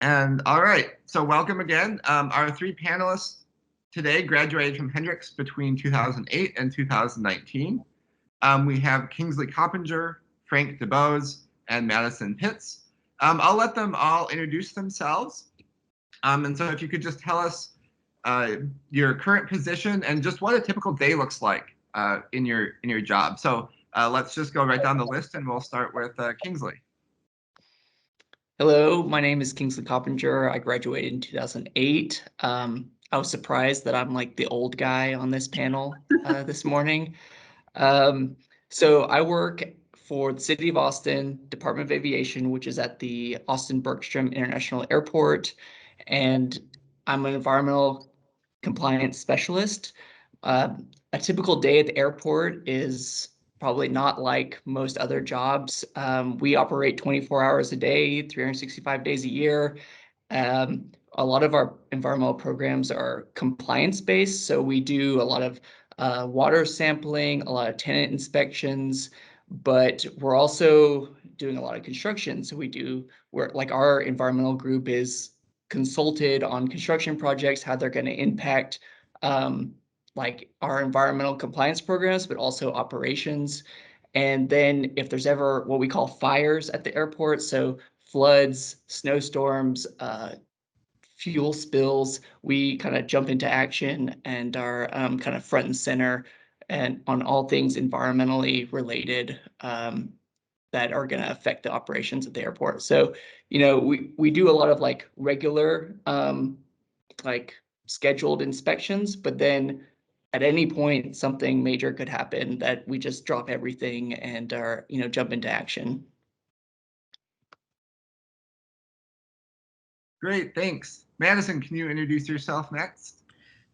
And all right, so welcome again. Our three panelists today graduated from Hendrix between 2008 and 2019. We have Kingsley Coppinger, Frank DeBose, and Madison Pitts. I'll let them all introduce themselves. And so if you could just tell us your current position and just what a typical day looks like in your job. So let's just go right down the list, and we'll start with Kingsley. Hello, my name is Kingsley Coppinger. I graduated in 2008. I was surprised that I'm like the old guy on this panel this morning. So I work for the City of Austin, Department of Aviation, which is at the Austin-Bergstrom International Airport, and I'm an environmental compliance specialist. A typical day at the airport is probably not like most other jobs. We operate 24 hours a day, 365 days a year. A lot of our environmental programs are compliance-based, so we do a lot of water sampling, a lot of tenant inspections, but we're also doing a lot of construction. So we're like our environmental group is consulted on construction projects, how they're going to impact like our environmental compliance programs, but also operations. And then if there's ever what we call fires at the airport, so floods, snowstorms, fuel spills, we kind of jump into action and are kind of front and center and on all things environmentally related that are going to affect the operations at the airport. So, we do a lot of like regular like scheduled inspections, but then at any point something major could happen that we just drop everything and are jump into action. Great, thanks. Madison, can you introduce yourself next?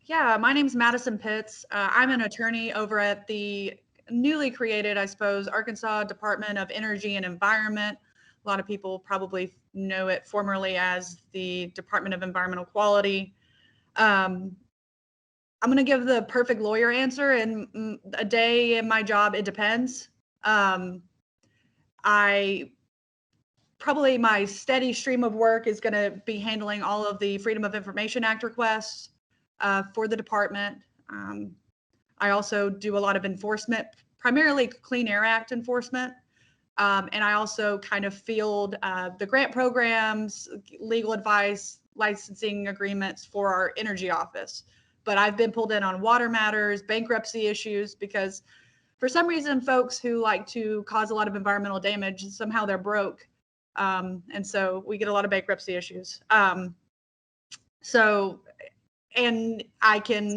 Yeah, my name's Madison Pitts. I'm an attorney over at the newly created, I suppose, Arkansas Department of Energy and Environment. A lot of people probably know it formerly as the Department of Environmental Quality. I'm going to give the perfect lawyer answer. In a day in my job, it depends. My steady stream of work is going to be handling all of the Freedom of Information Act requests for the department. I also do a lot of enforcement, primarily Clean Air Act enforcement. And I also kind of field the grant programs, legal advice, licensing agreements for our energy office. But I've been pulled in on water matters, bankruptcy issues, because for some reason, folks who like to cause a lot of environmental damage, somehow they're broke. And so we get a lot of bankruptcy issues. And I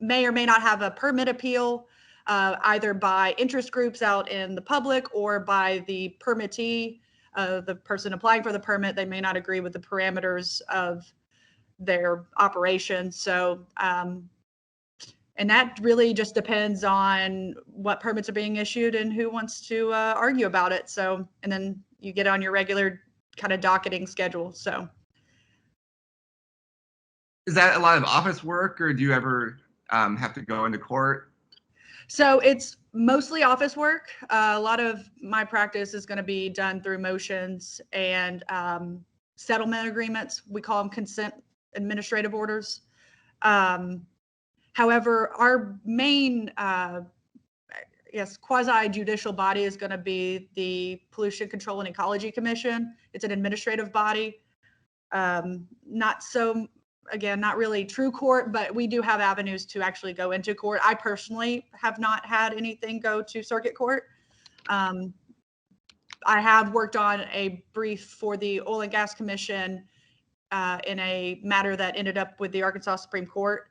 may or may not have a permit appeal, either by interest groups out in the public or by the permittee, the person applying for the permit. They may not agree with the parameters of their operation. So, and that really just depends on what permits are being issued and who wants to argue about it. So, and then you get on your regular kind of docketing schedule. So, is that a lot of office work, or do you ever have to go into court? So it's mostly office work. A lot of my practice is going to be done through motions and settlement agreements. We call them consent administrative orders. However, our main quasi-judicial body is going to be the Pollution Control and Ecology Commission. It's an administrative body. Not really true court, but we do have avenues to actually go into court. I personally have not had anything go to circuit court. I have worked on a brief for the Oil and Gas Commission in a matter that ended up with the Arkansas Supreme Court.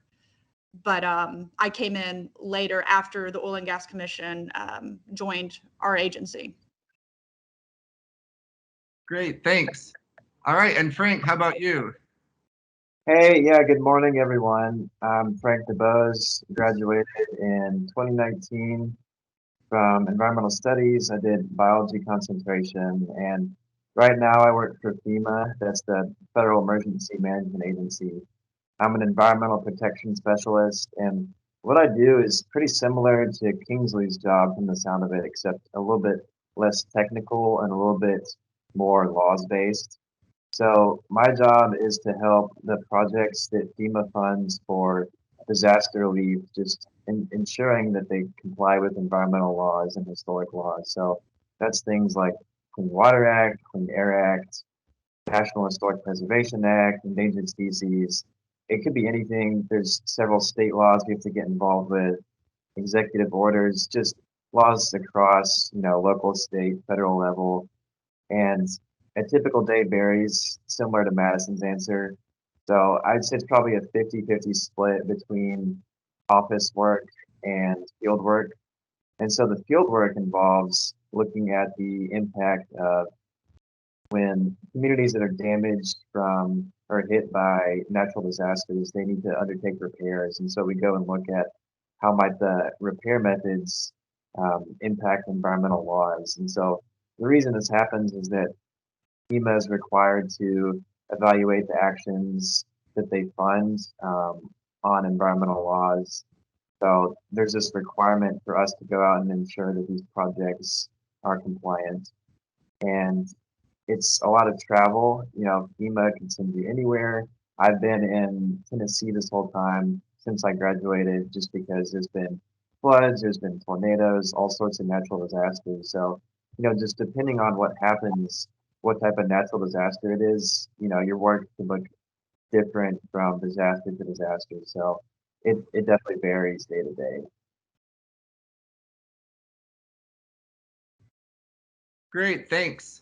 But I came in later after the Oil and Gas Commission joined our agency. Great, thanks. All right, and Frank, how about you? Hey, yeah, good morning, everyone. I'm Frank DeBose, graduated in 2019 from Environmental Studies. I did biology concentration, and right now I work for FEMA, that's the Federal Emergency Management Agency. I'm an environmental protection specialist, and what I do is pretty similar to Kingsley's job from the sound of it, except a little bit less technical and a little bit more laws-based. So my job is to help the projects that FEMA funds for disaster relief, just ensuring that they comply with environmental laws and historic laws. So that's things like Clean Water Act, Clean Air Act, National Historic Preservation Act, Endangered Species. It could be anything. There's several state laws we have to get involved with, executive orders, just laws across, local, state, federal level. And a typical day varies, similar to Madison's answer. So I'd say it's probably a 50-50 split between office work and field work. And so the field work involves looking at the impact of when communities that are damaged from or hit by natural disasters, they need to undertake repairs. And so we go and look at how might the repair methods impact environmental laws. And so the reason this happens is that FEMA is required to evaluate the actions that they fund on environmental laws. So there's this requirement for us to go out and ensure that these projects are compliant. And it's a lot of travel. FEMA can send you anywhere. I've been in Tennessee this whole time since I graduated, just because there's been floods, there's been tornadoes, all sorts of natural disasters. So, just depending on what happens, what type of natural disaster it is, your work can look different from disaster to disaster. So it definitely varies day to day. Great, thanks.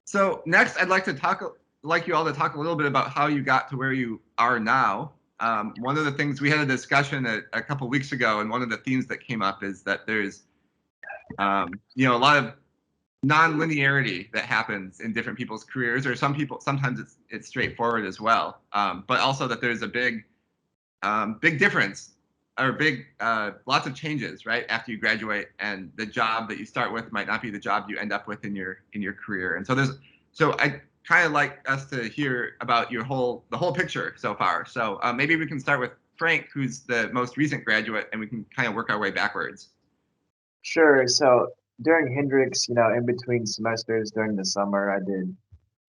So next, I'd like you all to talk a little bit about how you got to where you are now. One of the things we had a discussion a couple weeks ago, and one of the themes that came up is that there's, a lot of non-linearity that happens in different people's careers, or sometimes it's straightforward as well. But also that there's a big difference, or lots of changes, right, after you graduate, and the job that you start with might not be the job you end up with in your career. And so I kind of like us to hear about the whole picture so far. So maybe we can start with Frank, who's the most recent graduate, and we can kind of work our way backwards. Sure. So during Hendrix, in between semesters during the summer, I did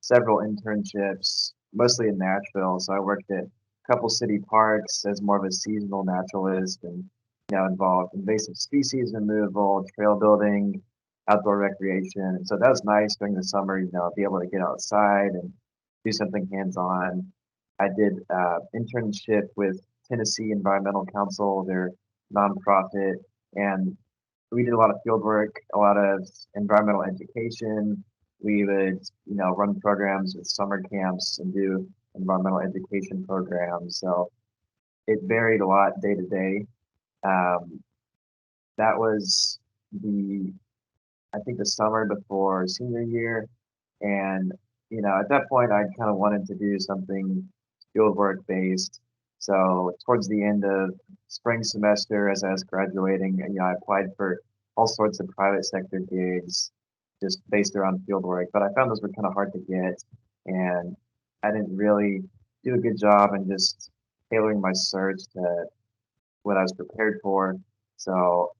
several internships, mostly in Nashville. So I worked at a couple city parks as more of a seasonal naturalist, and involved invasive species removal, trail building, outdoor recreation. And so that was nice during the summer, be able to get outside and do something hands-on. I did internship with Tennessee Environmental Council, their nonprofit, and we did a lot of field work, a lot of environmental education. We would, run programs with summer camps and do environmental education programs. So it varied a lot day to day. That was I think the summer before senior year. And, at that point, I kind of wanted to do something field work based. So towards the end of spring semester, as I was graduating, I applied for all sorts of private sector gigs just based around field work, but I found those were kind of hard to get, and I didn't really do a good job in just tailoring my search to what I was prepared for. So,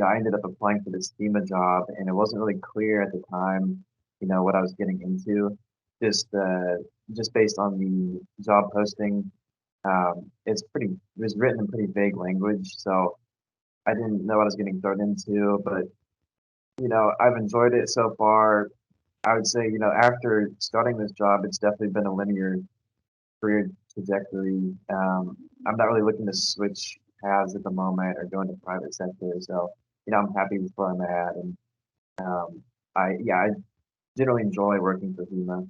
I ended up applying for this FEMA job, and it wasn't really clear at the time, what I was getting into. Just based on the job posting, it was written in pretty vague language, so I didn't know what I was getting thrown into. But I've enjoyed it so far. I would say, after starting this job, it's definitely been a linear career trajectory. I'm not really looking to switch paths at the moment or go into private sector. So, I'm happy with where I'm at, and I generally enjoy working for FEMA.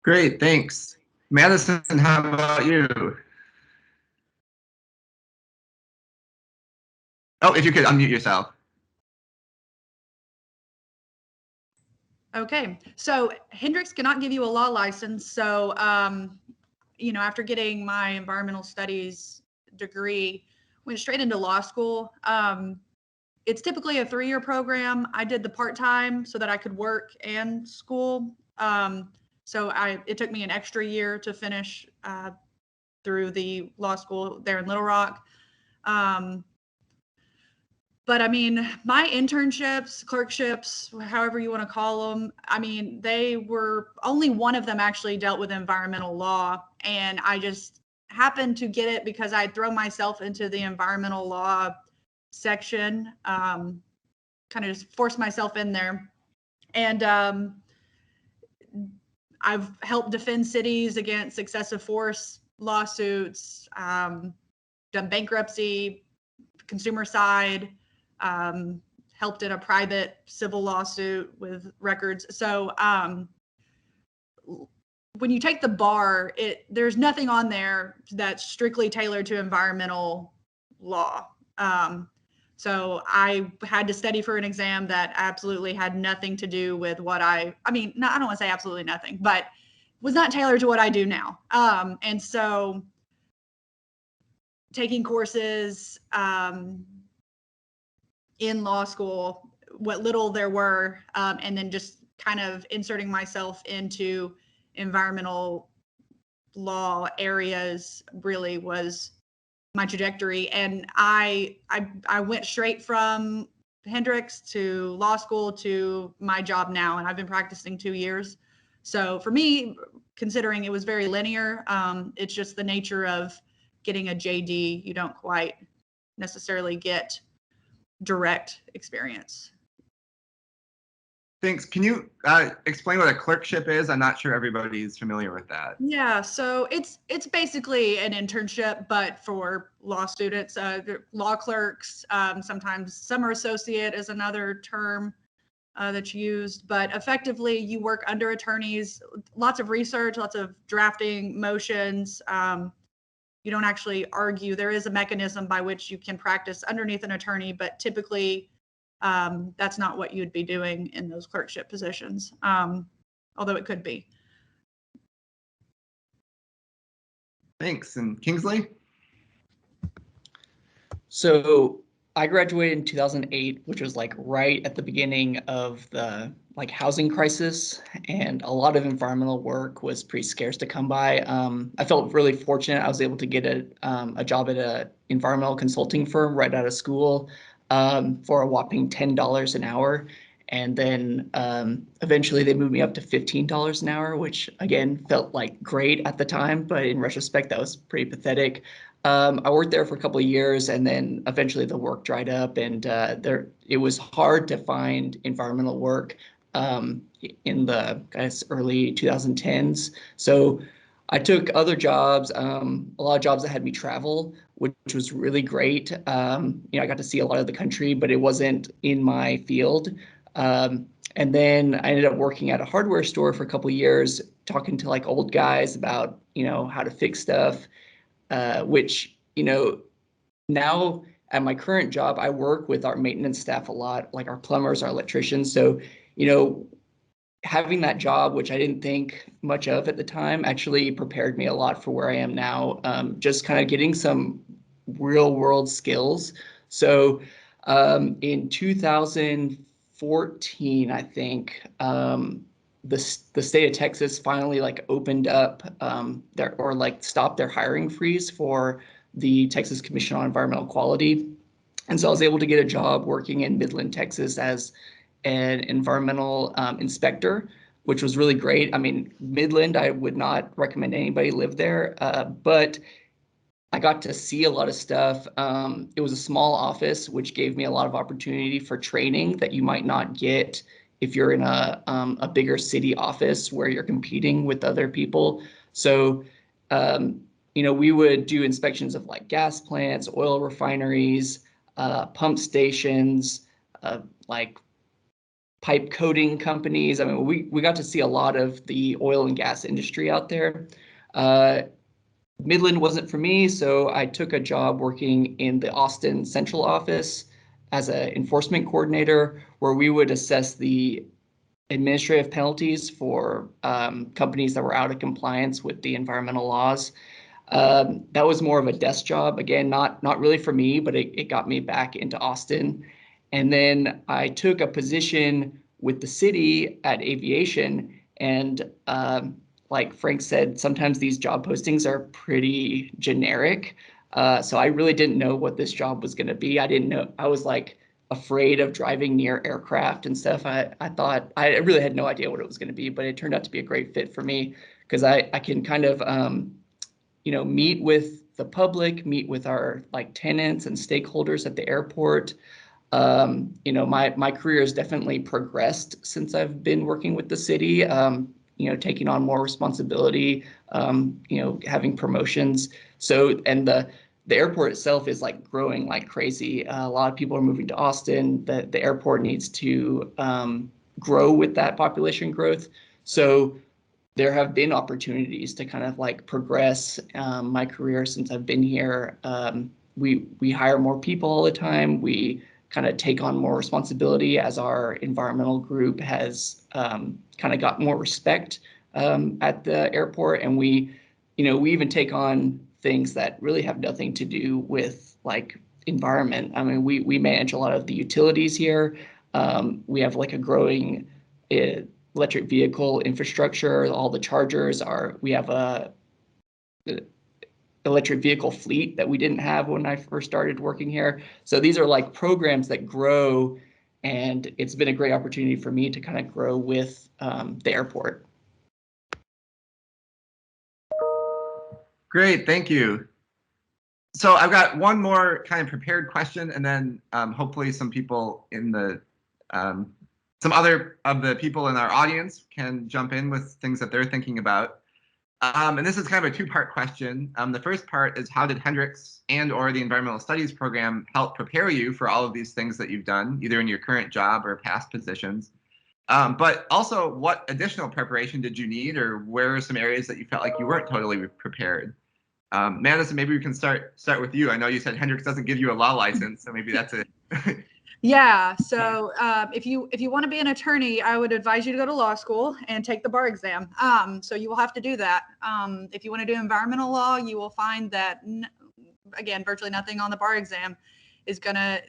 Great, thanks. Madison, how about you? Oh, if you could unmute yourself. Okay, so Hendrix cannot give you a law license. So, after getting my environmental studies degree, went straight into law school. It's typically a 3-year program. I did the part-time so that I could work and school. It took me an extra year to finish through the law school there in Little Rock. But I mean, my internships, clerkships, however you want to call them, I mean, they were only one of them actually dealt with environmental law. And I just happened to get it because I throw myself into the environmental law section, kind of just forced myself in there. And I've helped defend cities against excessive force lawsuits, done bankruptcy, consumer side, helped in a private civil lawsuit with records. So when you take the bar, there's nothing on there that's strictly tailored to environmental law. So I had to study for an exam that absolutely had nothing to do with what I mean, I don't want to say absolutely nothing, but was not tailored to what I do now. And so taking courses in law school, what little there were, and then just kind of inserting myself into environmental law areas really was my trajectory. And I went straight from Hendrix to law school to my job now, and I've been practicing 2 years. So for me, considering it was very linear, it's just the nature of getting a JD, you don't quite necessarily get direct experience. Thanks. Can you explain what a clerkship is? I'm not sure everybody's familiar with that. Yeah, so it's basically an internship, but for law students, law clerks. Sometimes summer associate is another term that's used, but effectively you work under attorneys, lots of research, lots of drafting motions. You don't actually argue. There is a mechanism by which you can practice underneath an attorney, but typically that's not what you'd be doing in those clerkship positions, although it could be. Thanks. And Kingsley? So I graduated in 2008, which was like right at the beginning of the housing crisis, and a lot of environmental work was pretty scarce to come by. I felt really fortunate. I was able to get a job at an environmental consulting firm right out of school for a whopping $10 an hour. And then eventually they moved me up to $15 an hour, which again felt like great at the time, but in retrospect, that was pretty pathetic. I worked there for a couple of years, and then eventually the work dried up, and it was hard to find environmental work in the early 2010s. So I took other jobs, a lot of jobs that had me travel, which was really great. I got to see a lot of the country, but it wasn't in my field. And then I ended up working at a hardware store for a couple of years, talking to old guys about, how to fix stuff, which, now at my current job, I work with our maintenance staff a lot, like our plumbers, our electricians. So, having that job, which I didn't think much of at the time, actually prepared me a lot for where I am now, just kind of getting some real world skills. So in 2014, I think, the state of Texas finally opened up stopped their hiring freeze for the Texas Commission on Environmental Quality. And so I was able to get a job working in Midland, Texas as an environmental inspector, which was really great. I mean, Midland, I would not recommend anybody live there, but I got to see a lot of stuff. It was a small office, which gave me a lot of opportunity for training that you might not get if you're in a bigger city office where you're competing with other people. So, we would do inspections of gas plants, oil refineries, pump stations, pipe coating companies. I mean, we got to see a lot of the oil and gas industry out there. Midland wasn't for me, so I took a job working in the Austin Central office as an enforcement coordinator, where we would assess the administrative penalties for companies that were out of compliance with the environmental laws. That was more of a desk job. Again, not really for me, but it got me back into Austin. And then I took a position with the city at Aviation, and like Frank said, sometimes these job postings are pretty generic. So I really didn't know what this job was going to be. I didn't know. I was like, afraid of driving near aircraft and stuff. I thought I really had no idea what it was going to be, but it turned out to be a great fit for me because I can kind of meet with the public, meet with our like tenants and stakeholders at the airport. My career has definitely progressed since I've been working with the city. Taking on more responsibility, having promotions. So, and the airport itself is like growing like crazy. A lot of people are moving to Austin. The airport needs to grow with that population growth. So there have been opportunities to kind of like progress my career since I've been here. We hire more people all the time. We kind of take on more responsibility as our environmental group has kind of got more respect at the airport. And we even take on things that really have nothing to do with like environment. I mean, we manage a lot of the utilities here. We have like a growing electric vehicle infrastructure. All the chargers we have a electric vehicle fleet that we didn't have when I first started working here. So these are like programs that grow, and it's been a great opportunity for me to kind of grow with the airport. Great, thank you. So I've got one more kind of prepared question, and then hopefully some people in the some other of the people in our audience can jump in with things that they're thinking about. And this is kind of a two-part question. The first part is, how did Hendrix and/or the Environmental Studies program help prepare you for all of these things that you've done, either in your current job or past positions? But also, what additional preparation did you need, or where are some areas that you felt like you weren't totally prepared? Madison, maybe we can start with you. I know you said Hendrix doesn't give you a law license, so maybe that's it. Yeah. So if you want to be an attorney, I would advise you to go to law school and take the bar exam. So you will have to do that. If you want to do environmental law, you will find that, again, virtually nothing on the bar exam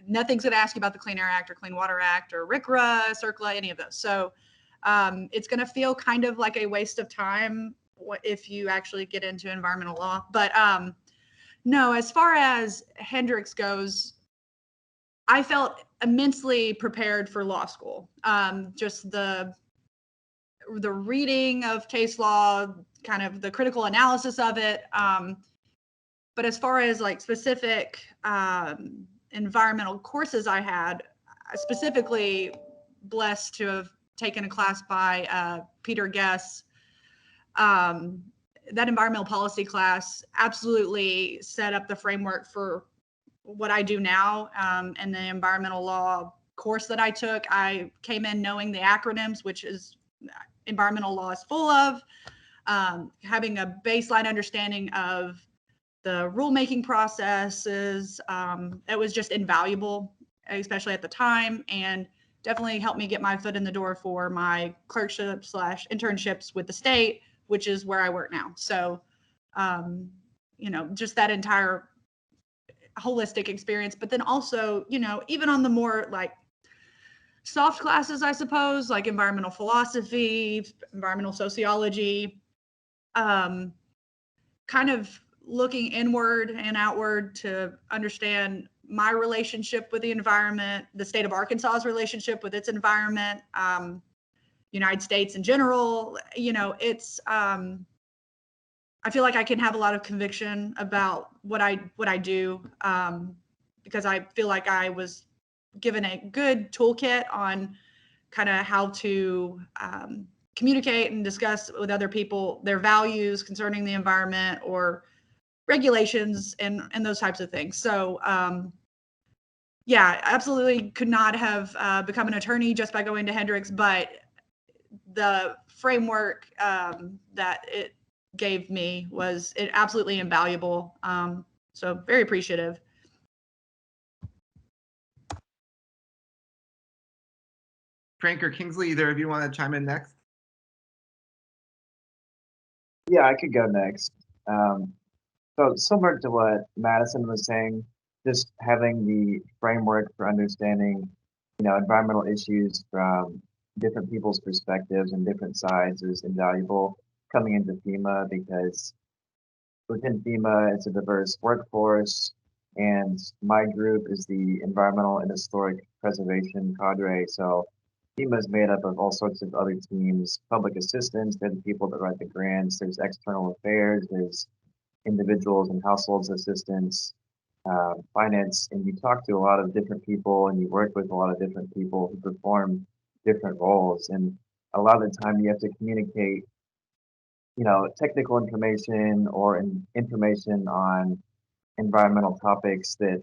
nothing's gonna ask you about the Clean Air Act or Clean Water Act or RCRA, CERCLA, any of those. So it's gonna feel kind of like a waste of time if you actually get into environmental law. But no, as far as Hendrix goes, I felt immensely prepared for law school. Just the reading of case law, kind of the critical analysis of it. But as far as like specific environmental courses I had, specifically blessed to have taken a class by Peter Guess. That environmental policy class absolutely set up the framework for what I do now. And the environmental law course that I took, I came in knowing the acronyms, which is environmental law is full of, having a baseline understanding of the rulemaking processes. It was just invaluable, especially at the time, and definitely helped me get my foot in the door for my clerkship / internships with the state, which is where I work now. So, just that entire holistic experience. But then also, even on the more like soft classes, I suppose, like environmental philosophy, environmental sociology, kind of looking inward and outward to understand my relationship with the environment, the state of Arkansas's relationship with its environment, United States in general. It's I feel like I can have a lot of conviction about what I do, because I feel like I was given a good toolkit on kind of how to communicate and discuss with other people their values concerning the environment or regulations and those types of things. So yeah, absolutely could not have become an attorney just by going to Hendrix, but the framework that it gave me was absolutely invaluable. So very appreciative. Frank or Kingsley, either of you want to chime in next? Yeah, I could go next. So similar to what Madison was saying, just having the framework for understanding, environmental issues from different people's perspectives and different sides is invaluable coming into FEMA, because within FEMA, it's a diverse workforce. and my group is the Environmental and Historic Preservation Cadre. So team is made up of all sorts of other teams, public assistance, they're the people that write the grants, there's external affairs, there's individuals and households assistants, finance, and you talk to a lot of different people and you work with a lot of different people who perform different roles. And a lot of the time you have to communicate, technical information or information on environmental topics that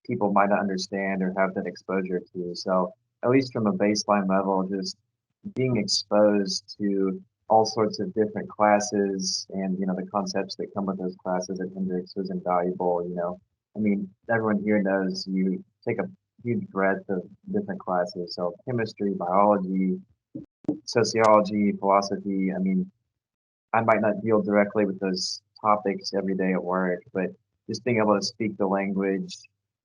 people might not understand or have that exposure to. So at least from a baseline level, just being exposed to all sorts of different classes and the concepts that come with those classes at Hendrix was invaluable. I mean, everyone here knows you take a huge breadth of different classes. So chemistry, biology, sociology, philosophy. I mean, I might not deal directly with those topics every day at work, but just being able to speak the language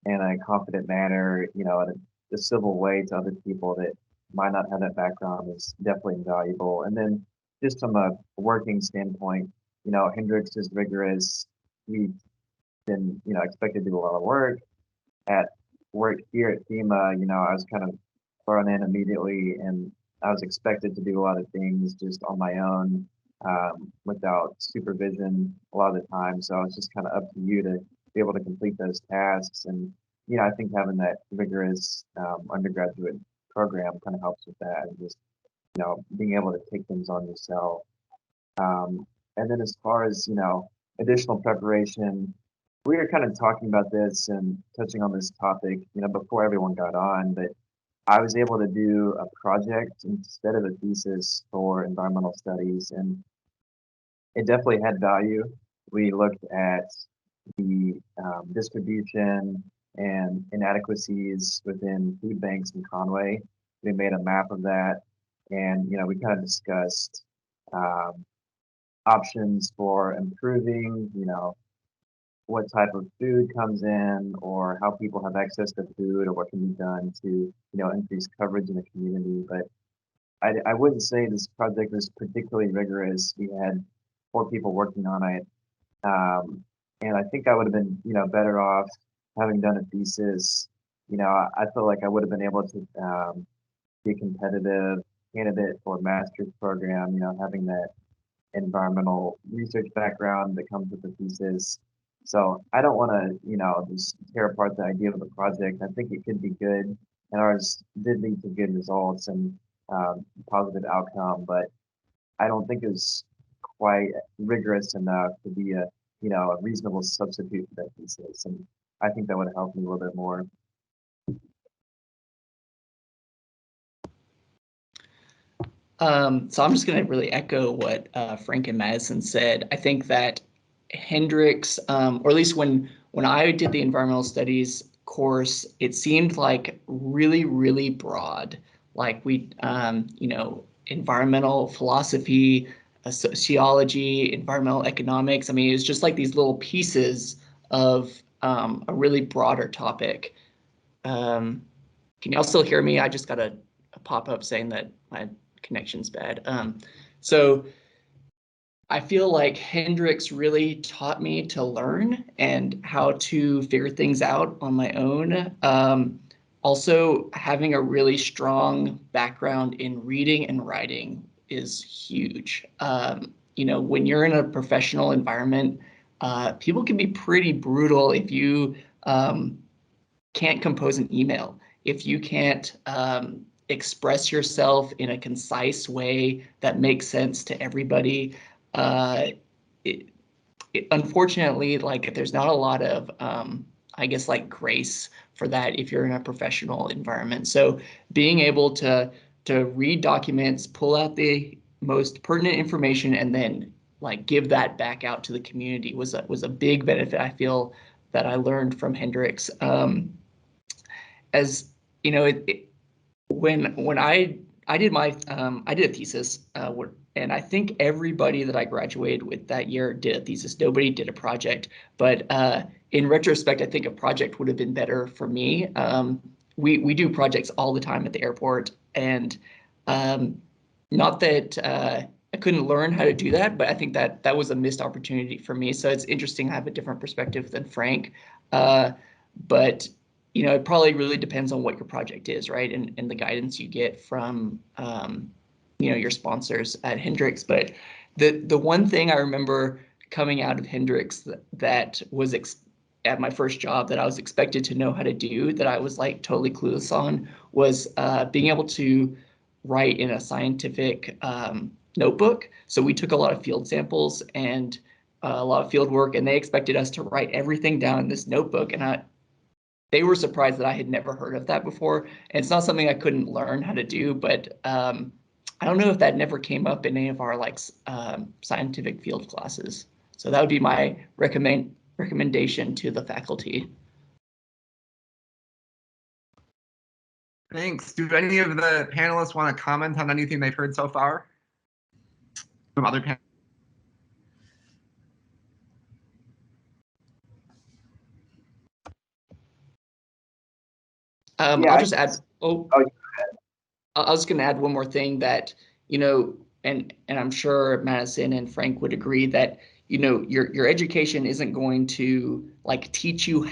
in a confident manner, in a civil way to other people that might not have that background is definitely invaluable. And then just from a working standpoint, Hendrix is rigorous. We've been, expected to do a lot of work. At work here at FEMA, I was kind of thrown in immediately and I was expected to do a lot of things just on my own without supervision a lot of the time. So it's just kind of up to you to be able to complete those tasks. And, I think having that rigorous undergraduate program kind of helps with that and just, being able to take things on yourself. And then as far as, additional preparation, we were kind of talking about this and touching on this topic, before everyone got on, but I was able to do a project instead of a thesis for environmental studies, and it definitely had value. We looked at the distribution and inadequacies within food banks in Conway. We made a map of that, and we kind of discussed options for improving, what type of food comes in or how people have access to food or what can be done to, increase coverage in the community. But I wouldn't say this project was particularly rigorous. We had 4 people working on it. And I think I would have been, better off having done a thesis. I feel like I would have been able to be a competitive candidate for a master's program, having that environmental research background that comes with the thesis. So I don't want to, just tear apart the idea of the project. I think it could be good, and ours did lead to good results and positive outcome. But I don't think it was quite rigorous enough to be a reasonable substitute for that thesis. And I think that would have helped me a little bit more. So I'm just going to really echo what Frank and Madison said. I think that Hendrix, or at least when I did the environmental studies course, it seemed like really, really broad. Like we, environmental philosophy, sociology, environmental economics. I mean, it was just like these little pieces of a really broader topic. Can you all still hear me? I just got a pop-up saying that my connection's bad. So I feel like Hendrix really taught me to learn and how to figure things out on my own. Also, having a really strong background in reading and writing is huge. When you're in a professional environment, people can be pretty brutal if you can't compose an email, if you can't express yourself in a concise way that makes sense to everybody. Unfortunately, like there's not a lot of, I guess, like grace for that if you're in a professional environment. So being able to read documents, pull out the most pertinent information, and then like give that back out to the community was a big benefit I feel that I learned from Hendrix. As you know, when I did my I did a thesis, and I think everybody that I graduated with that year did a thesis. Nobody did a project, but in retrospect, I think a project would have been better for me. We do projects all the time at the airport, and not that I couldn't learn how to do that, but I think that was a missed opportunity for me. So it's interesting. I have a different perspective than Frank. But it probably really depends on what your project is, right? And the guidance you get from your sponsors at Hendrix. But the one thing I remember coming out of Hendrix that was at my first job that I was expected to know how to do, that I was like totally clueless on, was being able to write in a scientific notebook. So we took a lot of field samples and a lot of field work, and they expected us to write everything down in this notebook. And they were surprised that I had never heard of that before. And it's not something I couldn't learn how to do, but I don't know if that never came up in any of our scientific field classes. So that would be my recommendation to the faculty. Thanks. Do any of the panelists want to comment on anything they've heard so far from other panelists? Yeah, I'll just add. I was going to add one more thing that, and I'm sure Madison and Frank would agree that, your education isn't going to teach you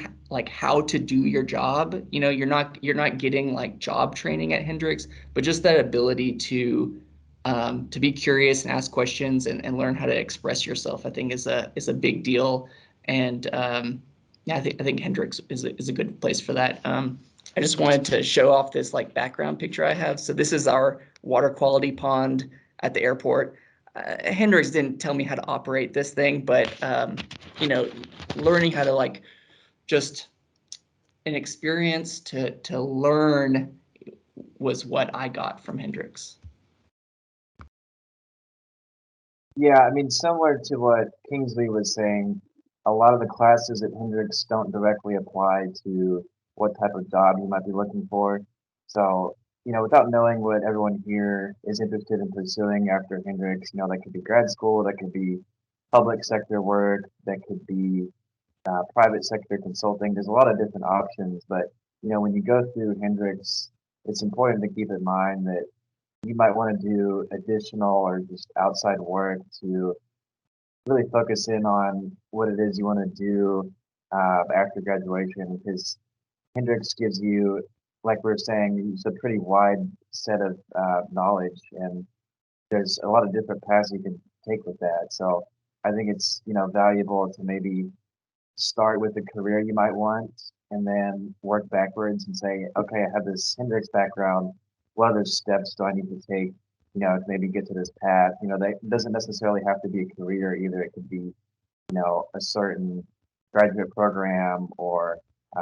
how to do your job. You're not getting job training at Hendrix, but just that ability to be curious and ask questions and learn how to express yourself, I think is a big deal. And yeah, I think Hendrix is a good place for that. I just wanted to show off this background picture I have. So this is our water quality pond at the airport. Hendrix didn't tell me how to operate this thing, but learning how to just an experience to learn was what I got from Hendrix. Yeah, I mean, similar to what Kingsley was saying, a lot of the classes at Hendrix don't directly apply to what type of job you might be looking for. So, without knowing what everyone here is interested in pursuing after Hendrix, that could be grad school, that could be public sector work, that could be private sector consulting. There's a lot of different options, but when you go through Hendrix, it's important to keep in mind that you might want to do additional or just outside work to really focus in on what it is you want to do after graduation, because Hendrix gives you, like we were saying, it's a pretty wide set of knowledge, and there's a lot of different paths you can take with that. So I think it's valuable to maybe start with the career you might want and then work backwards and say, okay, I have this Hendrix background. What other steps do I need to take, to maybe get to this path? That doesn't necessarily have to be a career either. It could be, a certain graduate program or a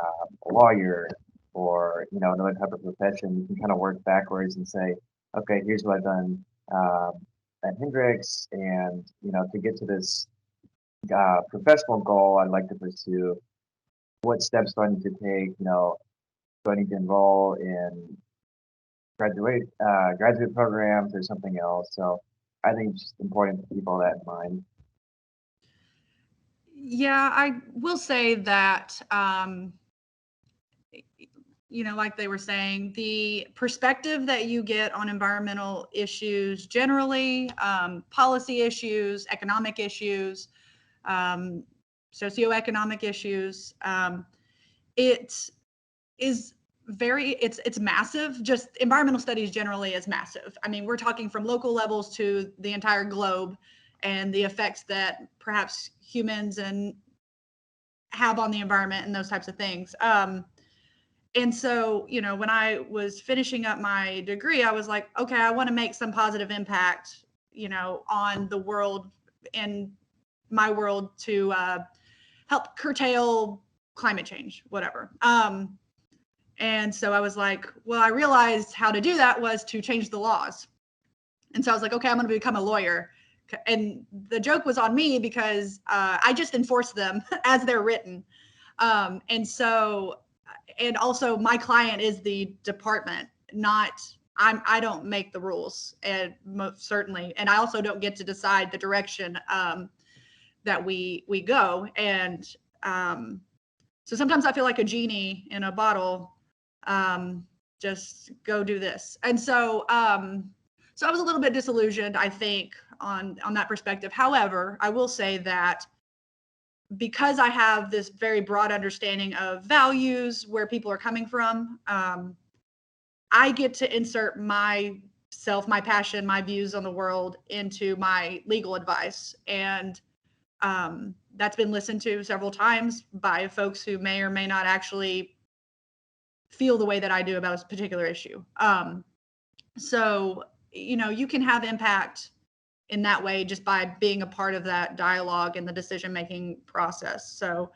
lawyer or, another type of profession. You can kind of work backwards and say, okay, here's what I've done at Hendrix. And, to get to this professional goal I'd like to pursue, what steps do I need to take? Do I need to enroll in graduate programs or something else? So I think it's just important to keep all that in mind. Yeah, I will say that, like they were saying, the perspective that you get on environmental issues generally, policy issues, economic issues, socioeconomic issues, it is it's massive. Just environmental studies generally is massive. I mean, we're talking from local levels to the entire globe and the effects that perhaps humans have on the environment and those types of things. And so, when I was finishing up my degree, I was like, okay, I want to make some positive impact, on the world, in my world, to help curtail climate change, whatever. And so I was like, well, I realized how to do that was to change the laws. And so I was like, okay, I'm going to become a lawyer. And the joke was on me because I just enforce them as they're written. And also my client is the department, not I don't make the rules, and most certainly. And I also don't get to decide the direction that we go. And so sometimes I feel like a genie in a bottle. Just go do this. And so so I was a little bit disillusioned, I think, on that perspective. However, I will say that because I have this very broad understanding of values, where people are coming from, I get to insert myself, my passion, my views on the world into my legal advice. And that's been listened to several times by folks who may or may not actually feel the way that I do about a particular issue. So, you know, you can have impact in that way just by being a part of that dialogue and the decision-making process. So,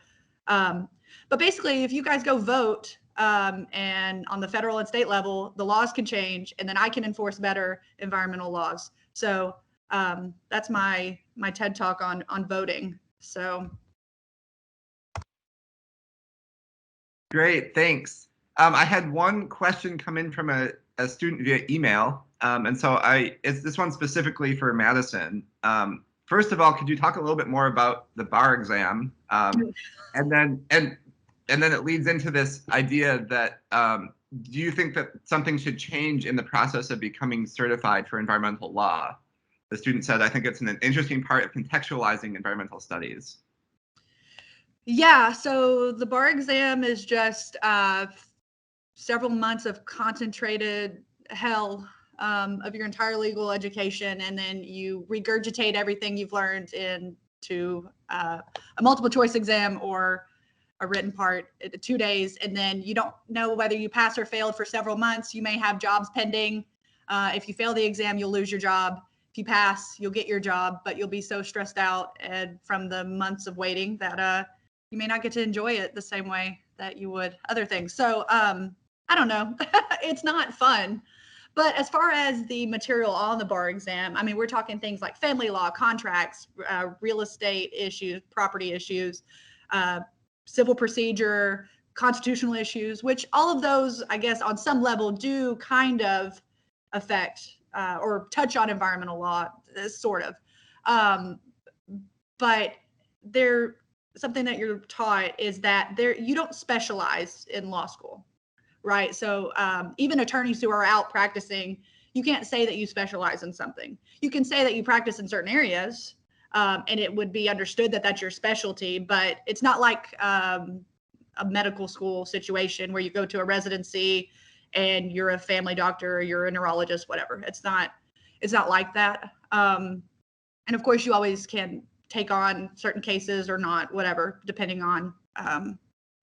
but basically, if you guys go vote, and on the federal and state level, the laws can change, and then I can enforce better environmental laws. So that's my TED talk on voting. So. Great, thanks. I had one question come in from a student via email, and so this one specifically for Madison. First of all, could you talk a little bit more about the bar exam, and then it leads into this idea that do you think that something should change in the process of becoming certified for environmental law? The student said, I think it's an interesting part of contextualizing environmental studies. Yeah, so the bar exam is just several months of concentrated hell of your entire legal education, and then you regurgitate everything you've learned into a multiple choice exam or a written part in 2 days, and then you don't know whether you pass or failed for several months. You may have jobs pending. If you fail the exam, you'll lose your job. If you pass, you'll get your job, but you'll be so stressed out and from the months of waiting that you may not get to enjoy it the same way that you would other things. So I don't know. It's not fun. But as far as the material on the bar exam, I mean, we're talking things like family law, contracts, real estate issues, property issues, civil procedure, constitutional issues, which all of those, I guess, on some level do kind of affect or touch on environmental law, sort of. But something that you're taught is that you don't specialize in law school, right? So even attorneys who are out practicing, you can't say that you specialize in something. You can say that you practice in certain areas, and it would be understood that that's your specialty, but it's not like a medical school situation where you go to a residency and you're a family doctor or you're a neurologist, whatever. It's not like that. And of course, you always can take on certain cases or not, whatever, depending on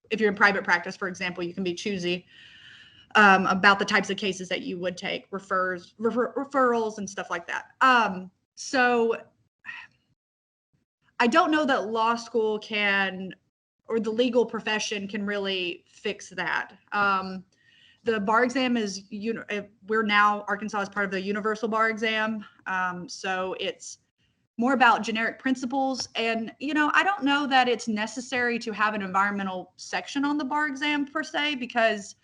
if you're in private practice, for example, you can be choosy about the types of cases that you would take, referrals and stuff like that. So I don't know that law school can, or the legal profession can really fix that. The bar exam is, we're now, Arkansas is part of the universal bar exam. So it's more about generic principles. And, I don't know that it's necessary to have an environmental section on the bar exam per se, because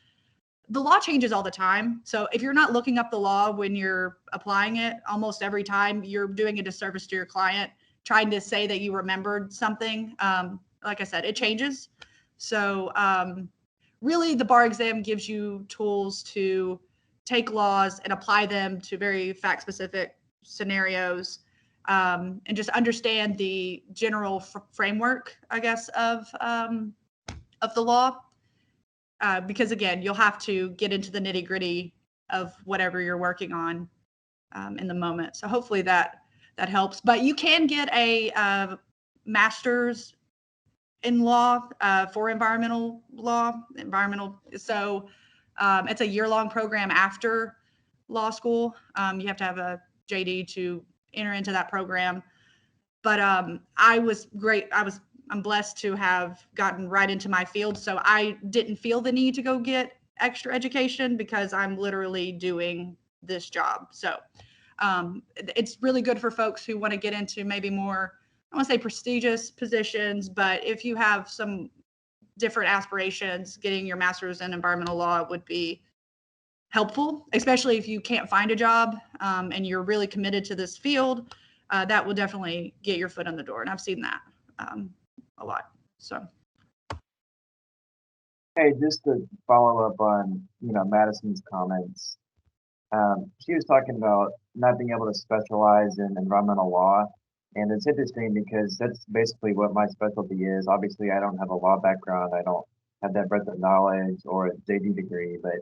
the law changes all the time. So if you're not looking up the law when you're applying it, almost every time you're doing a disservice to your client, trying to say that you remembered something. Like I said, it changes. So really the bar exam gives you tools to take laws and apply them to very fact-specific scenarios, and just understand the general framework, I guess, of the law. Because again, you'll have to get into the nitty-gritty of whatever you're working on in the moment. So hopefully that helps. But you can get a master's in law for environmental law. So it's a year-long program after law school. You have to have a JD to enter into that program. But I'm blessed to have gotten right into my field. So I didn't feel the need to go get extra education because I'm literally doing this job. So it's really good for folks who want to get into maybe more, I want to say prestigious positions, but if you have some different aspirations, getting your master's in environmental law would be helpful, especially if you can't find a job and you're really committed to this field. That will definitely get your foot in the door. And I've seen that a lot. So. Hey, just to follow up on, Madison's comments. She was talking about not being able to specialize in environmental law. And it's interesting because that's basically what my specialty is. Obviously, I don't have a law background. I don't have that breadth of knowledge or a JD degree, but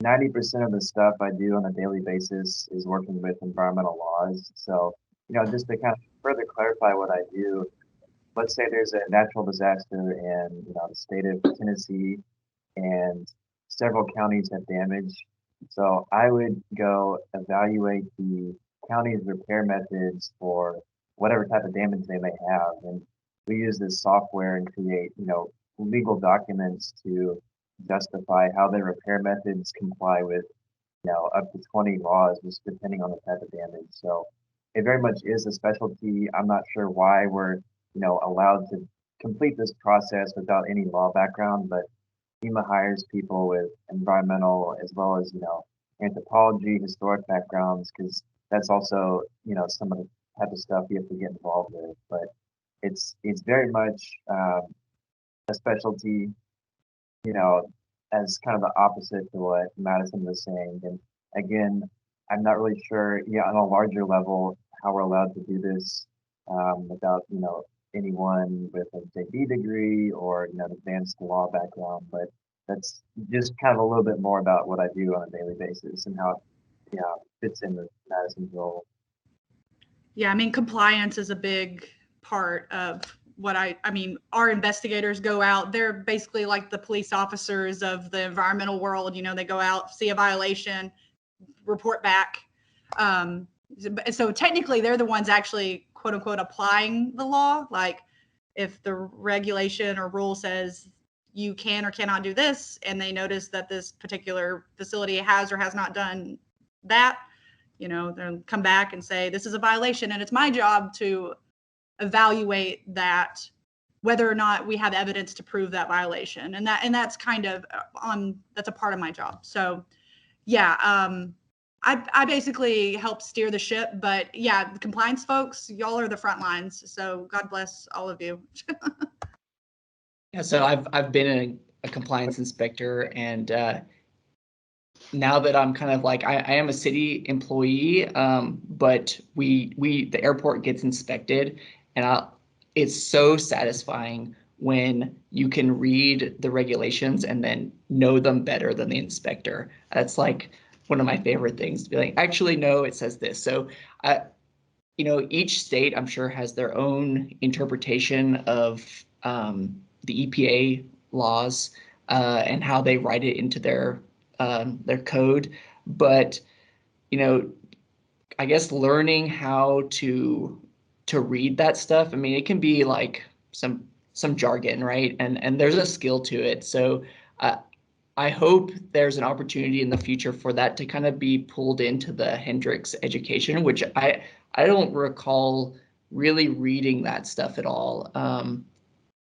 90% of the stuff I do on a daily basis is working with environmental laws. So, just to kind of further clarify what I do, let's say there's a natural disaster in, the state of Tennessee and several counties have damage. So I would go evaluate the county's repair methods for whatever type of damage they may have. And we use this software and create, legal documents to justify how their repair methods comply with, up to 20 laws, just depending on the type of damage. So it very much is a specialty. I'm not sure why we're, allowed to complete this process without any law background, but FEMA hires people with environmental as well as, anthropology, historic backgrounds, because that's also, some of the type of stuff you have to get involved with. But it's very much a specialty, you know, as kind of the opposite to what Madison was saying. And again, I'm not really sure, on a larger level, how we're allowed to do this without, anyone with a JD degree or, an advanced law background. But that's just kind of a little bit more about what I do on a daily basis and how it, fits in with Madison's role. Yeah, I mean, compliance is a big part of what I mean, our investigators go out, they're basically like the police officers of the environmental world. They go out, see a violation, report back. So technically they're the ones actually, quote unquote, applying the law. Like if the regulation or rule says you can or cannot do this, and they notice that this particular facility has or has not done that, they'll come back and say, this is a violation. And it's my job to evaluate that, whether or not we have evidence to prove that violation. And that's kind of that's a part of my job. So yeah, I basically help steer the ship, but yeah, the compliance folks, y'all are the front lines. So God bless all of you. Yeah, so I've been a compliance inspector, and now that I'm kind of like, I am a city employee, but the airport gets inspected, and it's so satisfying when you can read the regulations and then know them better than the inspector. That's like one of my favorite things, to be like, actually, no, it says this. So, each state, I'm sure, has their own interpretation of the EPA laws and how they write it into their code. But, I guess learning how to read that stuff, I mean, it can be like some jargon, right? And there's a skill to it. So I hope there's an opportunity in the future for that to kind of be pulled into the Hendrix education, which I don't recall really reading that stuff at all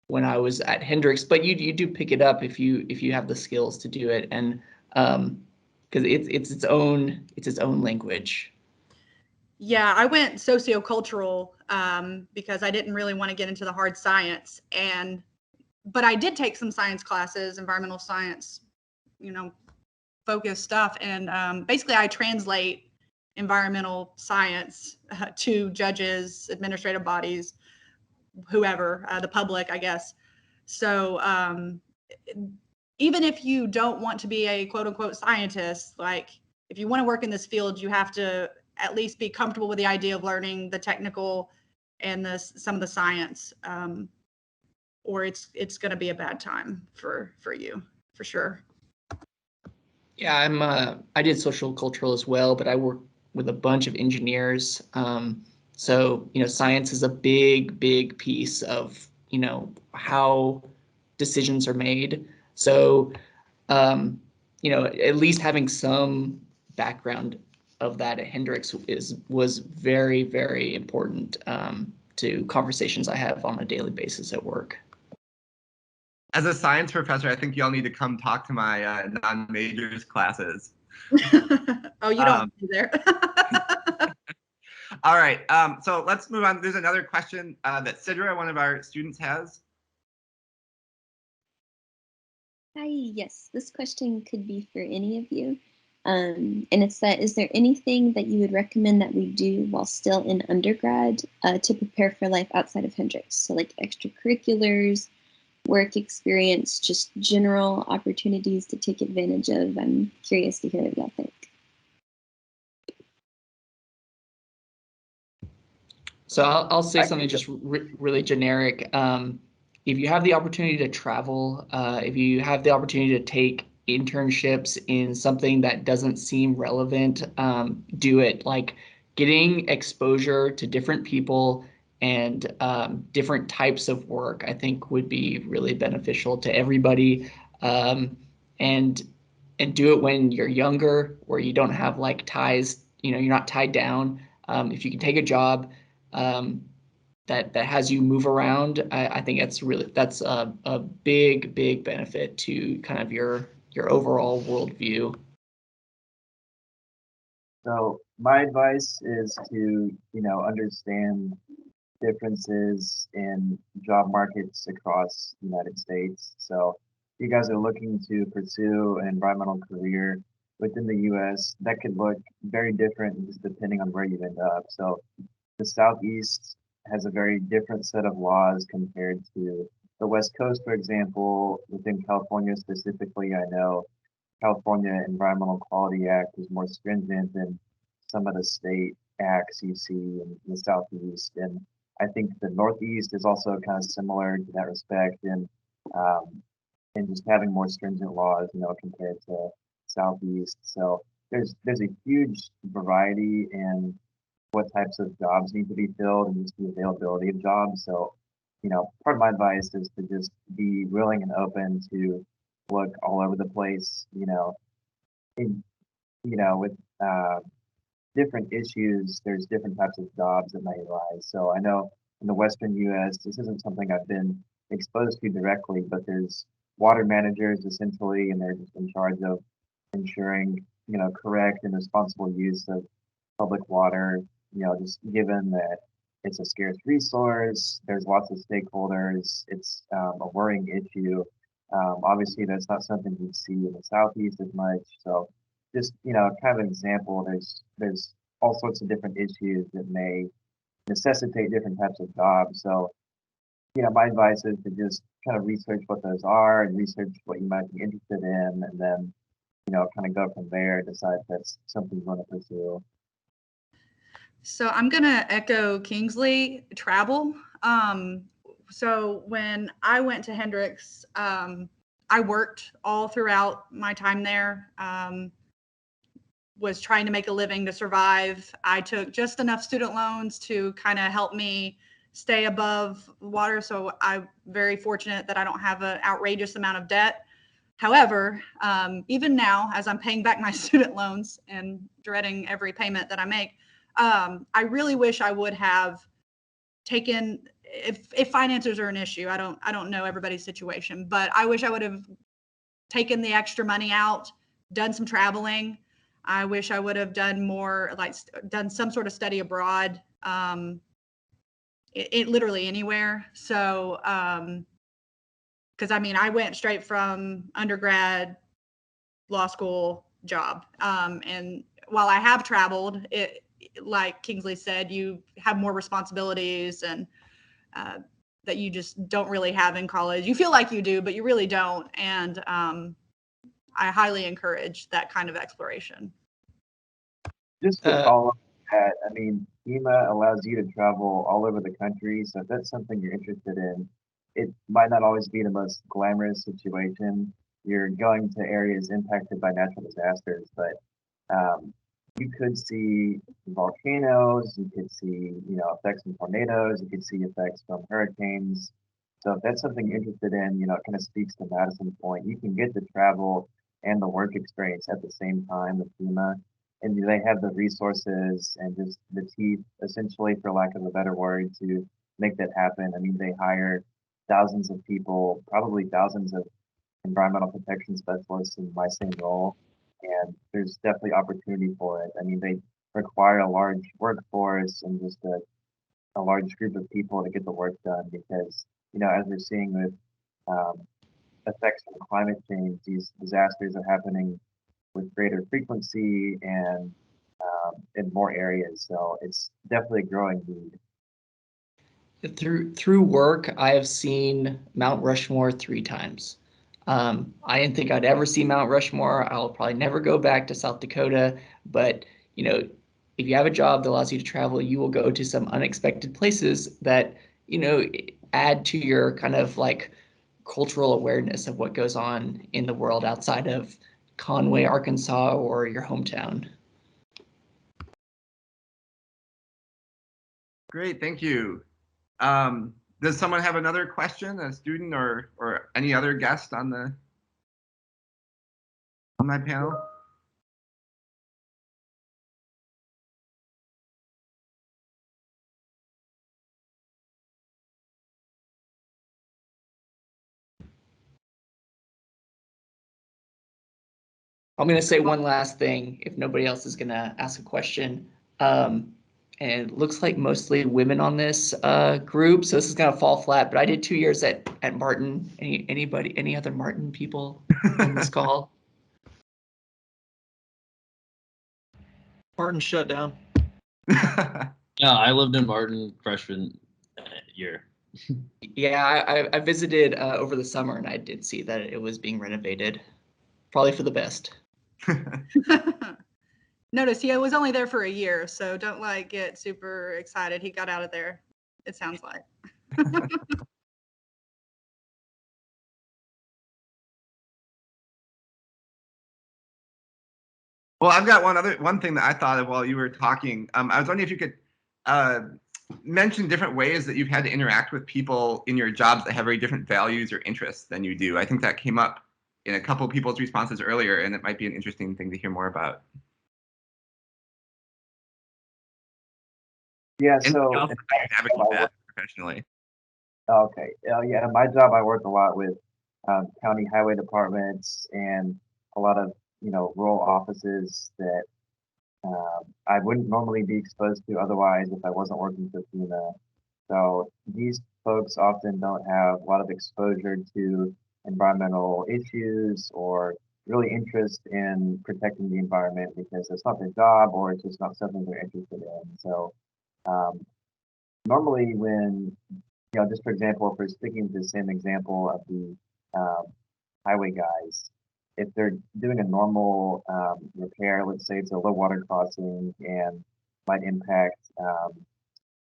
when I was at Hendrix, but you do pick it up if you have the skills to do it, and because it's its own language. Yeah, I went sociocultural because I didn't really want to get into the hard science, but I did take some science classes, environmental science, focused stuff, and basically I translate environmental science to judges, administrative bodies, whoever, the public, I guess. So even if you don't want to be a quote unquote scientist, like if you want to work in this field, you have to at least be comfortable with the idea of learning the technical and some of the science, or it's going to be a bad time for you, for sure. Yeah, I did social cultural as well, but I work with a bunch of engineers. So, science is a big piece of, how decisions are made. So, at least having some background of that at Hendrix was very, very important to conversations I have on a daily basis at work. As a science professor, I think y'all need to come talk to my non-majors classes. Oh, you don't be there. All right, so let's move on. There's another question that Sidra, one of our students, has. Hi, yes, this question could be for any of you. And it's that, is there anything that you would recommend that we do while still in undergrad to prepare for life outside of Hendrix? So like extracurriculars, work experience, just general opportunities to take advantage of. I'm curious to hear what y'all think. So I'll say something just really generic. If you have the opportunity to travel, if you have the opportunity to take internships in something that doesn't seem relevant, do it. Like getting exposure to different people and different types of work, I think would be really beneficial to everybody. And do it when you're younger, where you don't have like ties, you're not tied down. If you can take a job that has you move around, I think that's a big benefit to kind of your overall worldview. So my advice is to, understand differences in job markets across the United States. So if you guys are looking to pursue an environmental career within the US, that could look very different just depending on where you end up. So the Southeast has a very different set of laws compared to the West Coast, for example. Within California specifically, I know California Environmental Quality Act is more stringent than some of the state acts you see in the Southeast. And I think the Northeast is also kind of similar to that respect and just having more stringent laws, compared to Southeast. So there's a huge variety in what types of jobs need to be filled and just the availability of jobs. So, part of my advice is to just be willing and open to look all over the place, with different issues, there's different types of jobs that might arise. So I know in the Western US, this isn't something I've been exposed to directly, but there's water managers essentially, and they're just in charge of ensuring, correct and responsible use of public water, just given that it's a scarce resource, there's lots of stakeholders, it's a worrying issue. Obviously, that's not something you see in the Southeast as much. So just, kind of an example, there's all sorts of different issues that may necessitate different types of jobs. So, my advice is to just kind of research what those are and research what you might be interested in, and then, kind of go from there, decide if that's something you want to pursue. So I'm going to echo Kingsley, travel. So when I went to Hendrix, I worked all throughout my time there, was trying to make a living to survive. I took just enough student loans to kind of help me stay above water. So I'm very fortunate that I don't have an outrageous amount of debt. However, even now, as I'm paying back my student loans and dreading every payment that I make, I really wish I would have taken, if finances are an issue, I don't know everybody's situation, but I wish I would have taken the extra money out, done some traveling. I wish I would have done more, like done some sort of study abroad, it literally anywhere. So, because I went straight from undergrad, law school, job. And while I have traveled, like Kingsley said, you have more responsibilities and that you just don't really have in college. You feel like you do, but you really don't. And I highly encourage that kind of exploration. Just to follow up that, FEMA allows you to travel all over the country. So if that's something you're interested in, it might not always be the most glamorous situation. You're going to areas impacted by natural disasters, but you could see volcanoes, you could see, effects from tornadoes, you could see effects from hurricanes. So if that's something you're interested in, it kind of speaks to Madison's point. You can get the travel and the work experience at the same time with FEMA. And they have the resources and just the teeth, essentially, for lack of a better word, to make that happen. They hire thousands of people, probably thousands of environmental protection specialists in my same role, and there's definitely opportunity for it. They require a large workforce and just a large group of people to get the work done because, as we're seeing with effects from climate change, these disasters are happening with greater frequency and in more areas. So it's definitely a growing need. Through work, I have seen Mount Rushmore 3 times. I didn't think I'd ever see Mount Rushmore. I'll probably never go back to South Dakota, but you know, if you have a job that allows you to travel, you will go to some unexpected places that, you know, add to your kind of like cultural awareness of what goes on in the world outside of Conway, Arkansas, or your hometown. Great, thank you. Does someone have another question, a student or any other guest on my panel? I'm going to say one last thing if nobody else is going to ask a question. And it looks like mostly women on this group, so this is going to fall flat, but I did 2 years at Martin. Any other Martin people on this call? Martin shut down. Yeah, I lived in Martin freshman year. Yeah, I visited over the summer and I did see that it was being renovated, probably for the best. Notice he was only there for a year, so don't like get super excited. He got out of there, it sounds like. Well, I've got one thing that I thought of while you were talking. I was wondering if you could mention different ways that you've had to interact with people in your jobs that have very different values or interests than you do. I think that came up in a couple of people's responses earlier, and it might be an interesting thing to hear more about. Yeah, And so also how you navigate that professionally. okay, yeah, in my job I work a lot with county highway departments and a lot of rural offices that I wouldn't normally be exposed to otherwise if I wasn't working for FEMA. So these folks often don't have a lot of exposure to environmental issues or really interest in protecting the environment because it's not their job or it's just not something they're interested in. So um, normally when, just for example, if we're sticking to the same example of the um, highway guys, if they're doing a normal repair, let's say it's a low water crossing and might impact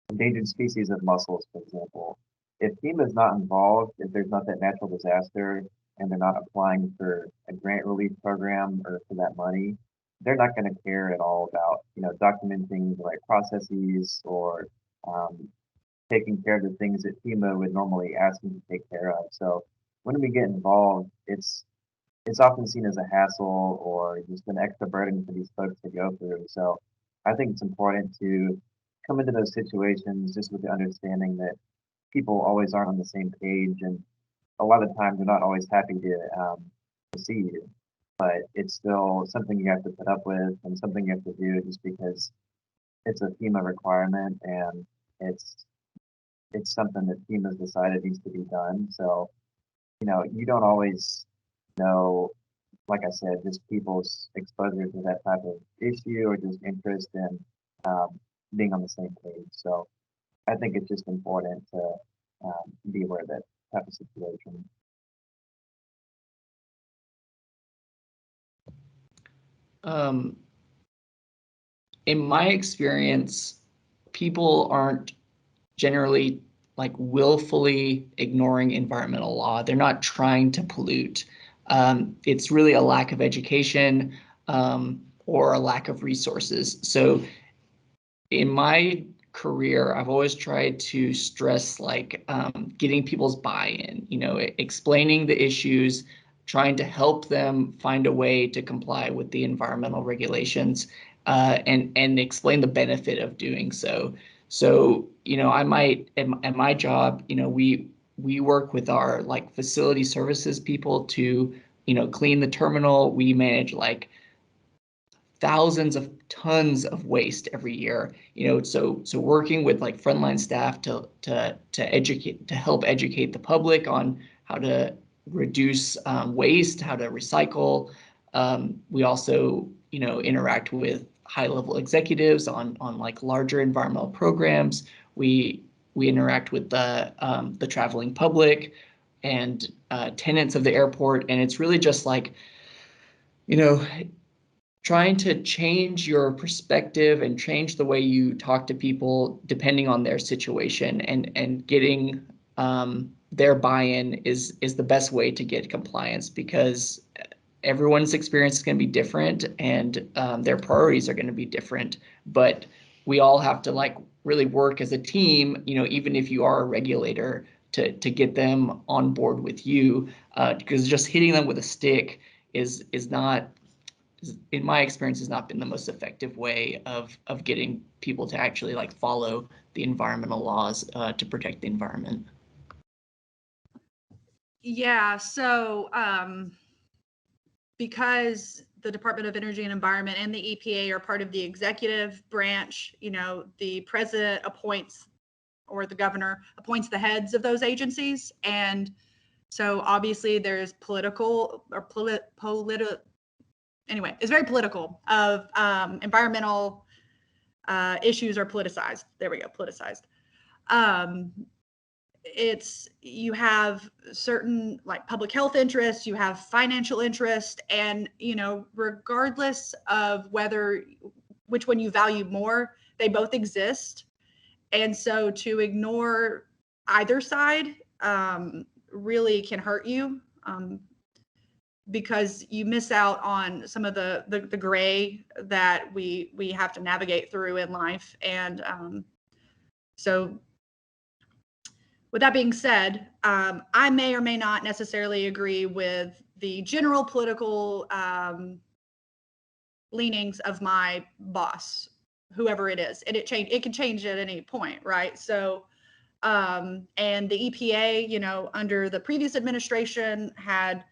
endangered species of mussels, for example. If FEMA is not involved, if there's not that natural disaster and they're not applying for a grant relief program or for that money, they're not going to care at all about, documenting the right processes or um, taking care of the things that FEMA would normally ask them to take care of. So when we get involved, it's often seen as a hassle or just an extra burden for these folks to go through. So I think it's important to come into those situations just with the understanding that people always aren't on the same page, and a lot of times they're not always happy to see you. But it's still something you have to put up with and something you have to do just because it's a FEMA requirement and it's something that FEMA's decided needs to be done. So, you don't always know, like I said, just people's exposure to that type of issue or just interest in being on the same page. So I think it's just important to be aware of that type of situation. In my experience, people aren't generally like willfully ignoring environmental law. They're not trying to pollute. It's really a lack of education or a lack of resources. So in my career, I've always tried to stress like getting people's buy-in, explaining the issues, trying to help them find a way to comply with the environmental regulations and explain the benefit of doing so. So, I might at my job, we work with our like facility services people to, clean the terminal. We manage like thousands of tons of waste every year, so working with like frontline staff to help educate the public on how to reduce waste, how to recycle, We also, interact with high-level executives on like larger environmental programs. We interact with the traveling public and tenants of the airport, and it's really just like, trying to change your perspective and change the way you talk to people depending on their situation, and getting their buy-in is the best way to get compliance, because everyone's experience is going to be different, and their priorities are going to be different. But we all have to like really work as a team, even if you are a regulator, to get them on board with you, because just hitting them with a stick is not, in my experience, has not been the most effective way of getting people to actually like follow the environmental laws to protect the environment. Yeah, so because the Department of Energy and Environment and the EPA are part of the executive branch, the president appoints, or the governor appoints, the heads of those agencies. And so obviously there's anyway, it's very political of environmental issues are politicized. There we go, politicized. You have certain like public health interests, you have financial interest, and regardless of which one you value more, they both exist. And so to ignore either side really can hurt you, because you miss out on some of the gray that we have to navigate through in life. And so with that being said, I may or may not necessarily agree with the general political leanings of my boss, whoever it is, and it can change at any point, right? So, and the EPA, under the previous administration, had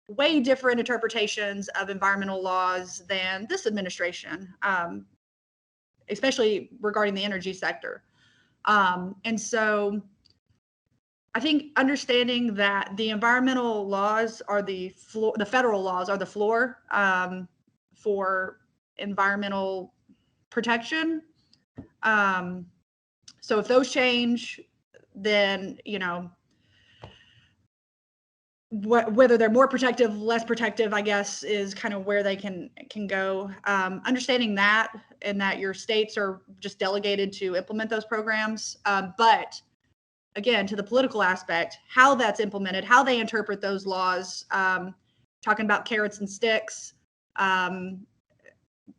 way different interpretations of environmental laws than this administration, especially regarding the energy sector. And so I think understanding that the environmental laws are the floor, the federal laws are the floor for environmental protection. So if those change, then, whether they're more protective, less protective, I guess, is kind of where they can go. Understanding that, and that your states are just delegated to implement those programs. But again, to the political aspect, how that's implemented, how they interpret those laws, talking about carrots and sticks.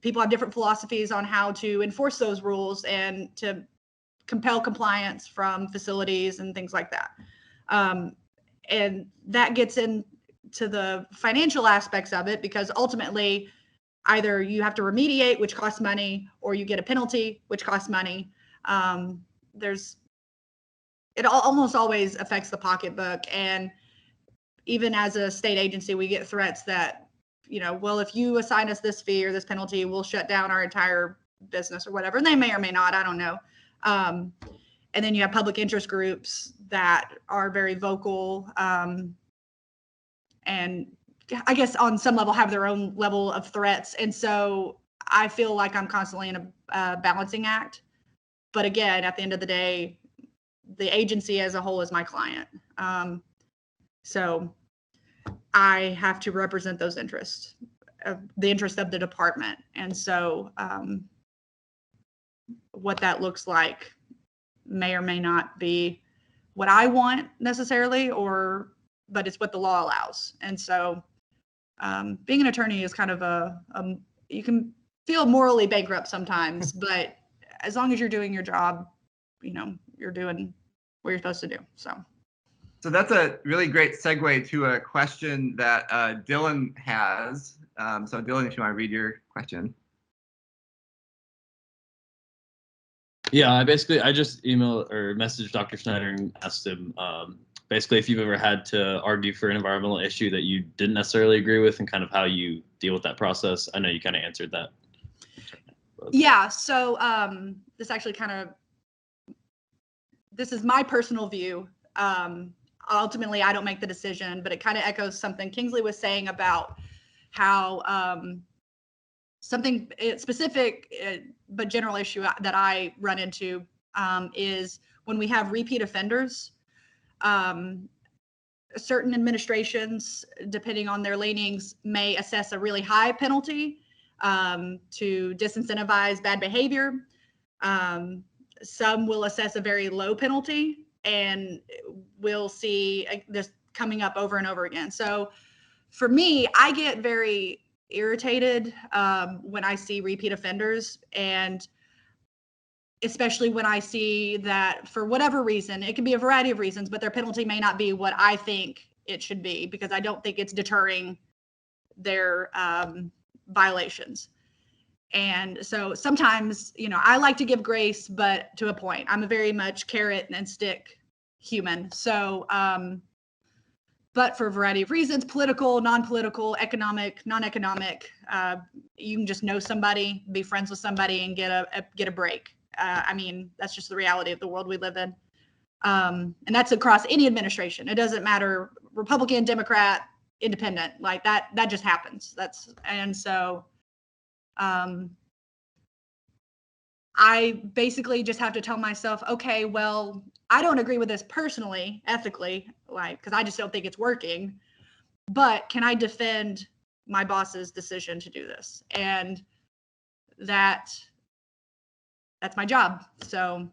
People have different philosophies on how to enforce those rules and to compel compliance from facilities and things like that. And that gets into the financial aspects of it, because ultimately either you have to remediate, which costs money, or you get a penalty, which costs money. It almost always affects the pocketbook. And even as a state agency, we get threats that, well, if you assign us this fee or this penalty, we'll shut down our entire business or whatever. And they may or may not, I don't know. And then you have public interest groups that are very vocal, and I guess on some level have their own level of threats. And so I feel like I'm constantly in a balancing act. But again, at the end of the day, the agency as a whole is my client. So I have to represent those interests, the interest of the department. And so what that looks like may or may not be what I want necessarily, but it's what the law allows. And so being an attorney is kind of you can feel morally bankrupt sometimes, but as long as you're doing your job, you're doing what you're supposed to do. So that's a really great segue to a question that Dylan has. So Dylan, if you want to read your question. Yeah, I just emailed or messaged Dr. Schneider and asked him basically if you've ever had to argue for an environmental issue that you didn't necessarily agree with, and kind of how you deal with that process. I know you kind of answered that. Yeah, so this is my personal view. Ultimately, I don't make the decision, but it kind of echoes something Kingsley was saying about how something specific but general issue that I run into is when we have repeat offenders. Certain administrations, depending on their leanings, may assess a really high penalty to disincentivize bad behavior. Some will assess a very low penalty, and we'll see this coming up over and over again. So for me, I get very irritated when I see repeat offenders, and especially when I see that for whatever reason, it can be a variety of reasons, but their penalty may not be what I think it should be, because I don't think it's deterring their violations. And so sometimes, you know, I like to give grace, but to a point. I'm a very much carrot and stick human. So, but for a variety of reasons, political, non-political, economic, non-economic, you can just know somebody, be friends with somebody, and get a break. I mean, that's just the reality of the world we live in. And that's across any administration. It doesn't matter, Republican, Democrat, independent, like that just happens. And so I basically just have to tell myself, okay, well, I don't agree with this personally, ethically, like, because I just don't think it's working, but can I defend my boss's decision to do this? And that's my job. So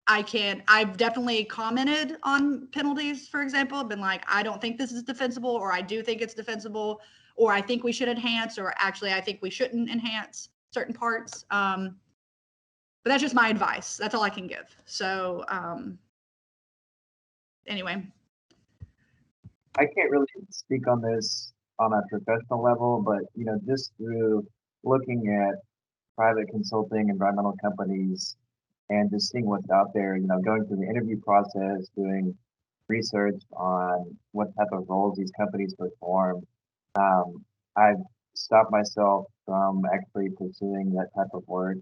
I've definitely commented on penalties, for example. I've been like, I don't think this is defensible, or I do think it's defensible, or I think we should enhance, or actually I think we shouldn't enhance certain parts. But that's just my advice. That's all I can give. So anyway. I can't really speak on this on a professional level, but you know, just through looking at private consulting, environmental companies, and just seeing what's out there, you know, going through the interview process, doing research on what type of roles these companies perform, I've stopped myself from actually pursuing that type of work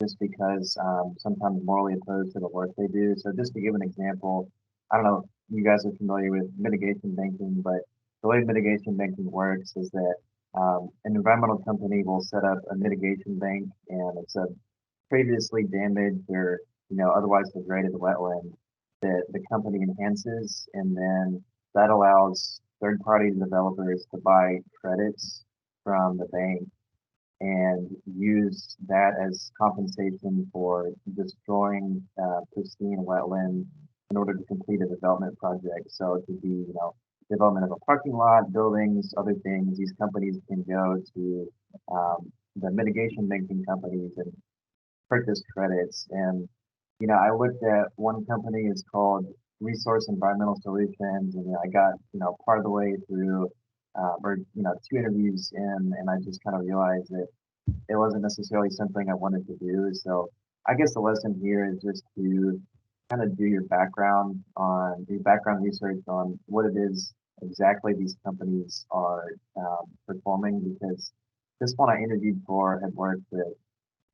just because sometimes morally opposed to the work they do. So just to give an example, I don't know if you guys are familiar with mitigation banking, but the way mitigation banking works is that an environmental company will set up a mitigation bank, and it's a previously damaged or otherwise degraded wetland that the company enhances, and then that allows third-party developers to buy credits from the bank and use that as compensation for destroying pristine wetland in order to complete a development project. So it could be, development of a parking lot, buildings, other things. These companies can go to the mitigation banking companies and purchase credits. And, I looked at one company is called Resource Environmental Solutions, and I got, part of the way through, two interviews in, and I just kind of realized that it wasn't necessarily something I wanted to do. So I guess the lesson here is just to kind of do your background research on what it is exactly these companies are performing, because this one I interviewed for had worked with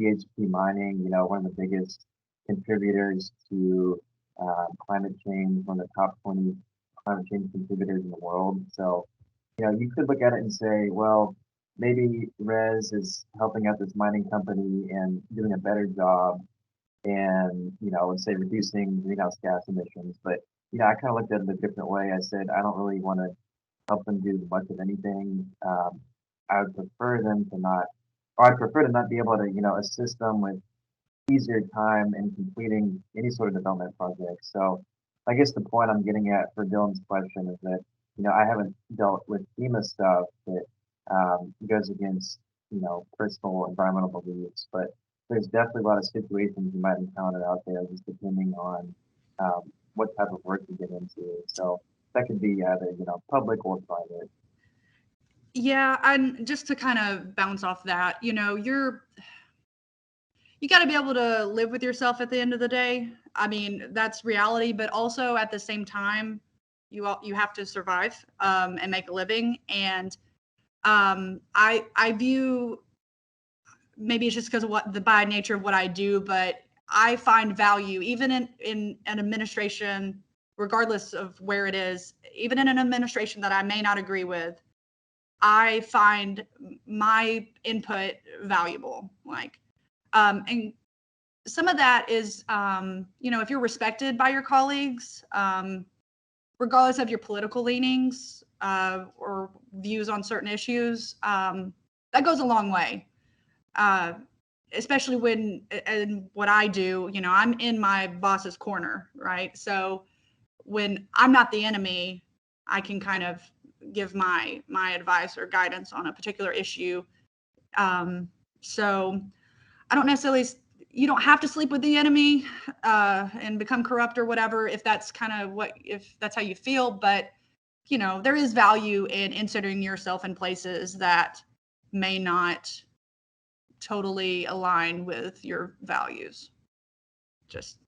PHP Mining, one of the biggest contributors to climate change, one of the top 20 climate change contributors in the world. So, you could look at it and say, well, maybe Res is helping out this mining company and doing a better job and, let's say reducing greenhouse gas emissions. But, I kind of looked at it a different way. I said, I don't really want to help them do much of anything. I would prefer them to not, or I'd prefer to not be able to, assist them with easier time in completing any sort of development project. So I guess the point I'm getting at for Dylan's question is that, I haven't dealt with FEMA stuff that goes against, personal environmental beliefs, but there's definitely a lot of situations you might encounter out there just depending on what type of work you get into. So that could be either, public or private. Yeah, and just to kind of bounce off that, you got to be able to live with yourself at the end of the day. I mean, that's reality, but also at the same time, you have to survive and make a living. And I view, maybe it's just because of by nature of what I do, but I find value even in an administration, regardless of where it is, even in an administration that I may not agree with. I find my input valuable. Like, and some of that is, you know, if you're respected by your colleagues, regardless of your political leanings or views on certain issues, that goes a long way. Especially when, and what I do, you know, I'm in my boss's corner, right? So when I'm not the enemy, I can kind of give my advice or guidance on a particular issue. So I don't necessarily, you don't have to sleep with the enemy and become corrupt or whatever, if that's kind of if that's how you feel. But, you know, there is value in inserting yourself in places that may not totally align with your values. Just.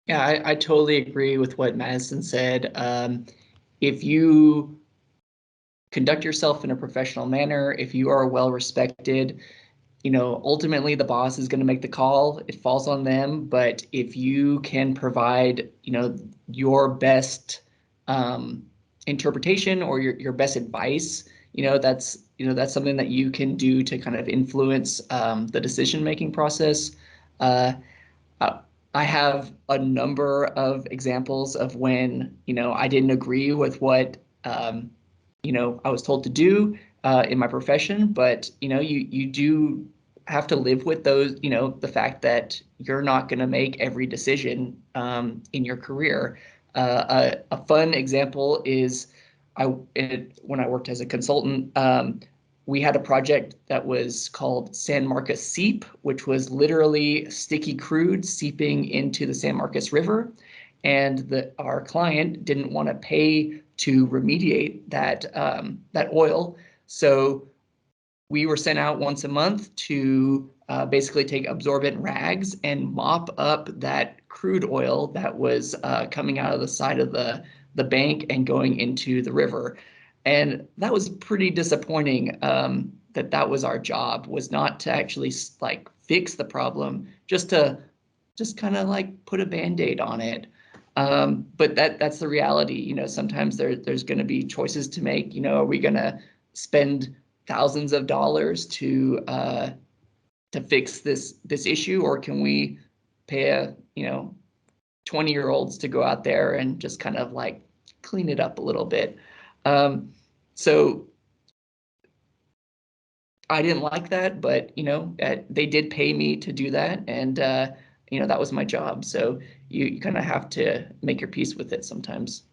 Yeah, I totally agree with what Madison said. If you conduct yourself in a professional manner, if you are well respected, you know, ultimately the boss is going to make the call. It falls on them. But if you can provide, you know, your best interpretation or your best advice, you know, that's something that you can do to kind of influence the decision-making process. I have a number of examples of when, you know, I didn't agree with what, you know, I was told to do in my profession, but, you know, you do have to live with those, you know, the fact that you're not going to make every decision in your career. A fun example is when I worked as a consultant, we had a project that was called San Marcos Seep, which was literally sticky crude seeping into the San Marcos River. And our client didn't want to pay to remediate that oil. So we were sent out once a month to basically take absorbent rags and mop up that crude oil that was coming out of the side of the bank and going into the river. And that was pretty disappointing. That was our job, was not to actually like fix the problem, just kind of like put a Band-Aid on it. But that's the reality. You know, sometimes there's going to be choices to make. You know, are we going to spend thousands of dollars to fix this issue, or can we pay 20-year-olds to go out there and just kind of like clean it up a little bit? So I didn't like that, but, you know, they did pay me to do that. And, you know, that was my job. So you kind of have to make your peace with it sometimes.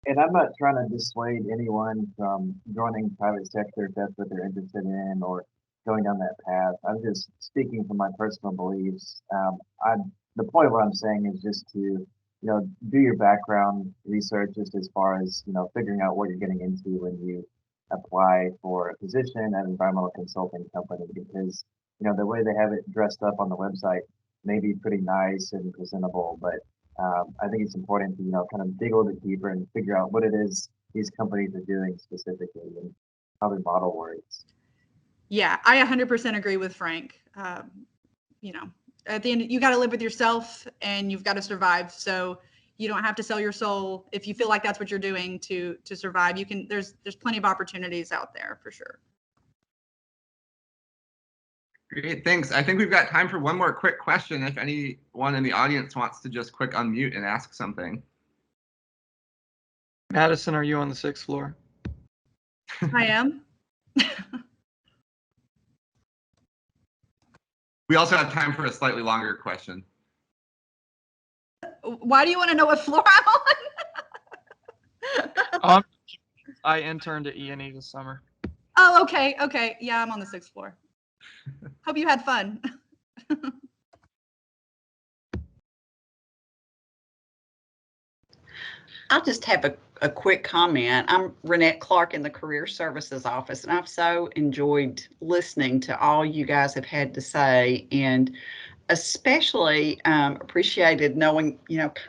And I'm not trying to dissuade anyone from joining private sector if that's what they're interested in or going down that path. I'm just speaking from my personal beliefs. The point of what I'm saying is just to, do your background research just as far as, figuring out what you're getting into when you apply for a position at an environmental consulting company, because, the way they have it dressed up on the website may be pretty nice and presentable, but I think it's important to, kind of dig a little bit deeper and figure out what it is these companies are doing specifically and how their model works. Yeah, I 100% agree with Frank. At the end, you got to live with yourself and you've got to survive. So you don't have to sell your soul if you feel like that's what you're doing to survive. You can. There's plenty of opportunities out there for sure. Great, thanks. I think we've got time for one more quick question. If anyone in the audience wants to just quick unmute and ask something. Madison, are you on the 6th floor? I am. We also have time for a slightly longer question. Why do you want to know what floor I'm on? I interned at E&E this summer. Oh, okay. Okay. Yeah, I'm on the 6th floor. Hope you had fun. I'll just have a quick comment. I'm Renette Clark in the Career Services Office, and I've so enjoyed listening to all you guys have had to say, and especially appreciated knowing,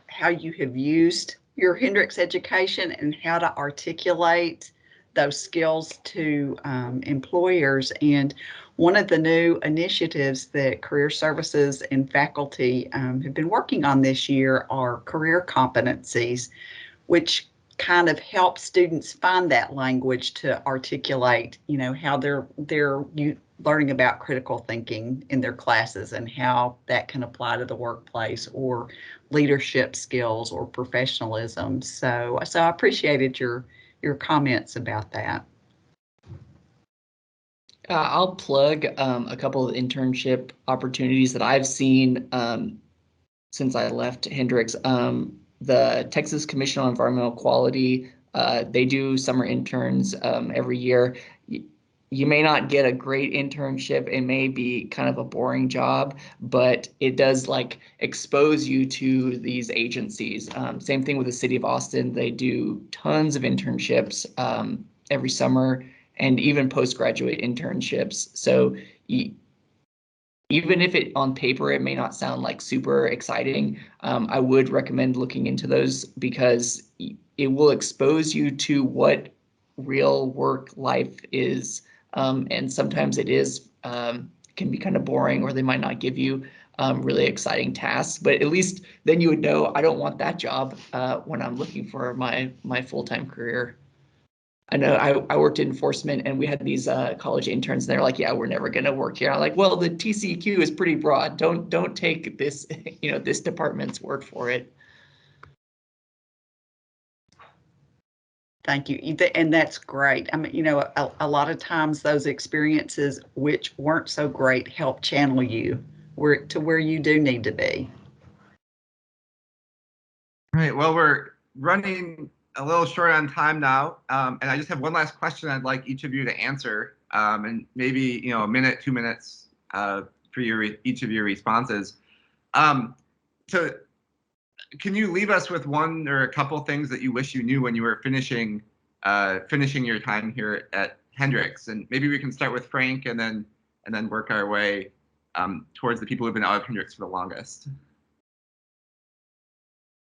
how you have used your Hendrix education and how to articulate those skills to employers. And one of the new initiatives that Career Services and faculty have been working on this year are career competencies, which kind of help students find that language to articulate, how they're learning about critical thinking in their classes and how that can apply to the workplace or leadership skills or professionalism. So I appreciated your comments about that. I'll plug a couple of internship opportunities that I've seen since I left Hendrix. The Texas Commission on Environmental Quality, they do summer interns every year. You may not get a great internship. It may be kind of a boring job, but it does like expose you to these agencies. Same thing with the city of Austin. They do tons of internships every summer and even postgraduate internships. So even if it on paper, it may not sound like super exciting, I would recommend looking into those because it will expose you to what real work life is. And sometimes it is can be kind of boring, or they might not give you really exciting tasks, but at least then you would know I don't want that job when I'm looking for my full-time career. I know I worked in enforcement and we had these college interns and they're like, yeah, we're never going to work here. I'm like, well, the TCQ is pretty broad. Don't take this, this department's word for it. Thank you. And that's great. I mean, a lot of times those experiences which weren't so great help channel you to where you do need to be. All right. Well, we're running a little short on time now, and I just have one last question I'd like each of you to answer, and maybe a minute, 2 minutes for each of your responses. So, can you leave us with one or a couple things that you wish you knew when you were finishing your time here at Hendrix? And maybe we can start with Frank, and then work our way towards the people who've been out of Hendrix for the longest.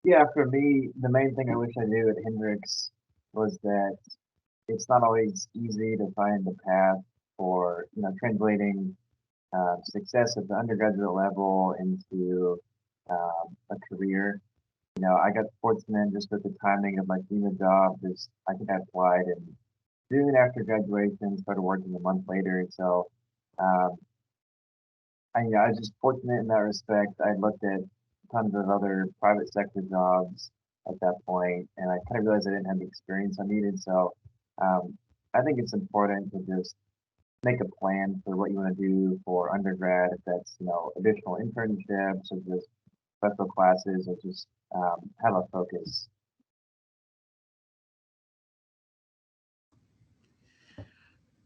Yeah, for me, the main thing I wish I knew at Hendrix was that it's not always easy to find the path for translating success at the undergraduate level into a career. I got fortunate just with the timing of my FEMA job. I think I applied in June after graduation, started working a month later. So I was just fortunate in that respect. I looked at tons of other private sector jobs at that point, and I kind of realized I didn't have the experience I needed. So I think it's important to just make a plan for what you want to do for undergrad, if that's additional internships or just special classes, or just have a focus.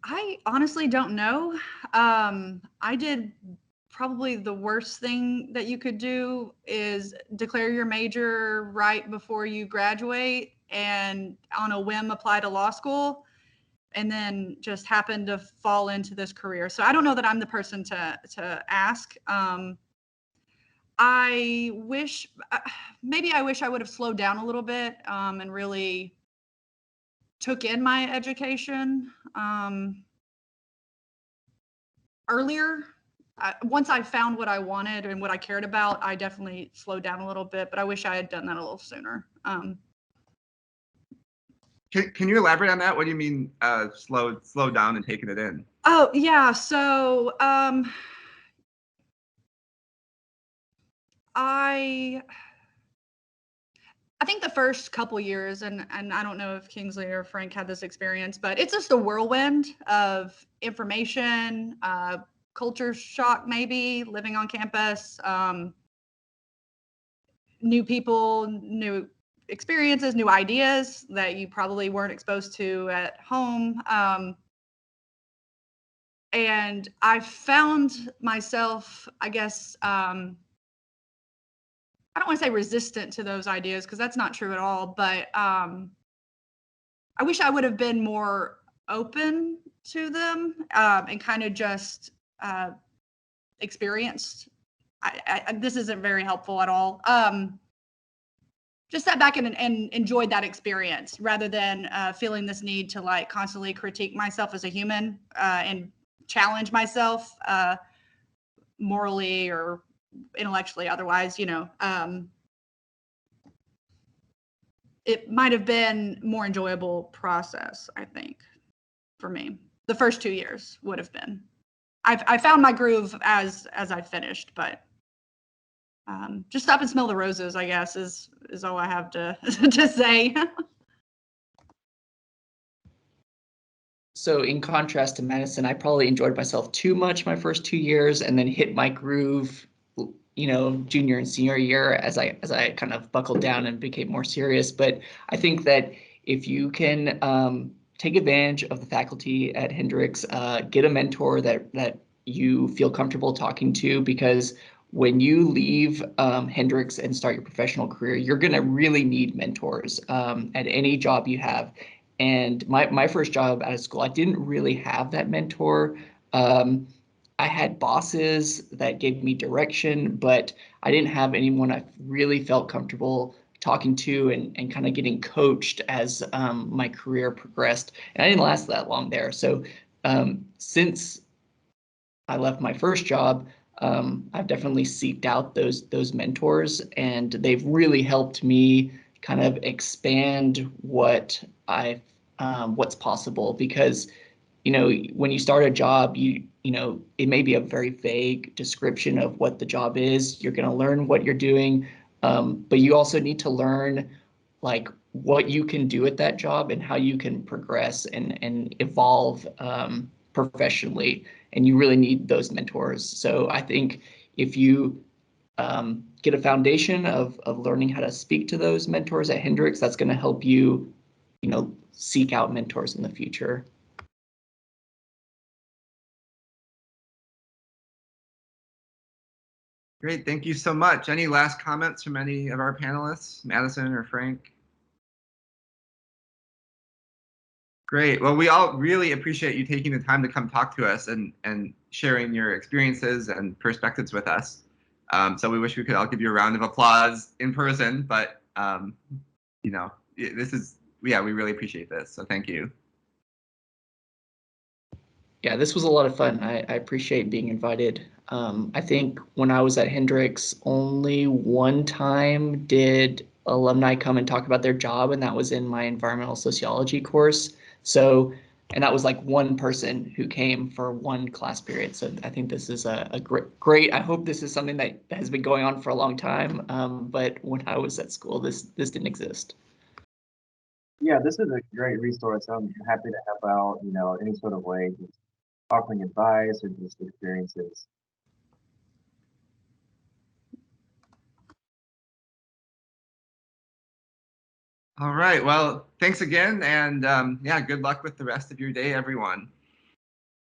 I honestly don't know. I did probably the worst thing that you could do is declare your major right before you graduate and on a whim apply to law school, and then just happen to fall into this career. So I don't know that I'm the person to ask. I wish I would have slowed down a little bit and really took in my education earlier. Once I found what I wanted and what I cared about, I definitely slowed down a little bit, but I wish I had done that a little sooner. Can you elaborate on that? What do you mean slow down and taking it in? Oh, yeah. So I think the first couple years, and I don't know if Kingsley or Frank had this experience, but it's just a whirlwind of information, culture shock, maybe living on campus, new people, new experiences, new ideas that you probably weren't exposed to at home. And I found myself, I guess, I don't want to say resistant to those ideas because that's not true at all, but I wish I would have been more open to them and kind of just experienced. This isn't very helpful at all. Just sat back and enjoyed that experience rather than feeling this need to like constantly critique myself as a human and challenge myself morally or intellectually, otherwise, it might have been more enjoyable process, I think, for me. The first 2 years would have been. I found my groove as I finished, but just stop and smell the roses, I guess, is all I have to to say. So in contrast to medicine, I probably enjoyed myself too much my first 2 years and then hit my groove, you know, junior and senior year as I kind of buckled down and became more serious. But I think that if you can take advantage of the faculty at Hendrix, get a mentor that you feel comfortable talking to, because when you leave Hendrix and start your professional career, you're going to really need mentors at any job you have. And my first job out of school, I didn't really have that mentor. I had bosses that gave me direction, but I didn't have anyone I really felt comfortable talking to and kind of getting coached as my career progressed. And I didn't last that long there. So since I left my first job, I've definitely seeked out those mentors, and they've really helped me kind of expand what's possible. Because, you know, when you start a job, you know, it may be a very vague description of what the job is. You're going to learn what you're doing, but you also need to learn like what you can do at that job and how you can progress and evolve professionally. And you really need those mentors. So I think if you get a foundation of learning how to speak to those mentors at Hendrix, that's going to help you, you know, seek out mentors in the future. Great, thank you so much. Any last comments from any of our panelists, Madison or Frank? Great. Well, we all really appreciate you taking the time to come talk to us and sharing your experiences and perspectives with us. So we wish we could all give you a round of applause in person, but you know, this is, yeah, we really appreciate this. So thank you. Yeah, this was a lot of fun. I appreciate being invited. I think when I was at Hendrix, only one time did alumni come and talk about their job, and that was in my environmental sociology course. So, and that was like one person who came for one class period. So I think this is a great, I hope this is something that has been going on for a long time. But when I was at school, this didn't exist. Yeah, this is a great resource. I'm happy to help out, you know, any sort of way, just offering advice or just experiences. All right. Well, thanks again. And yeah, good luck with the rest of your day, everyone.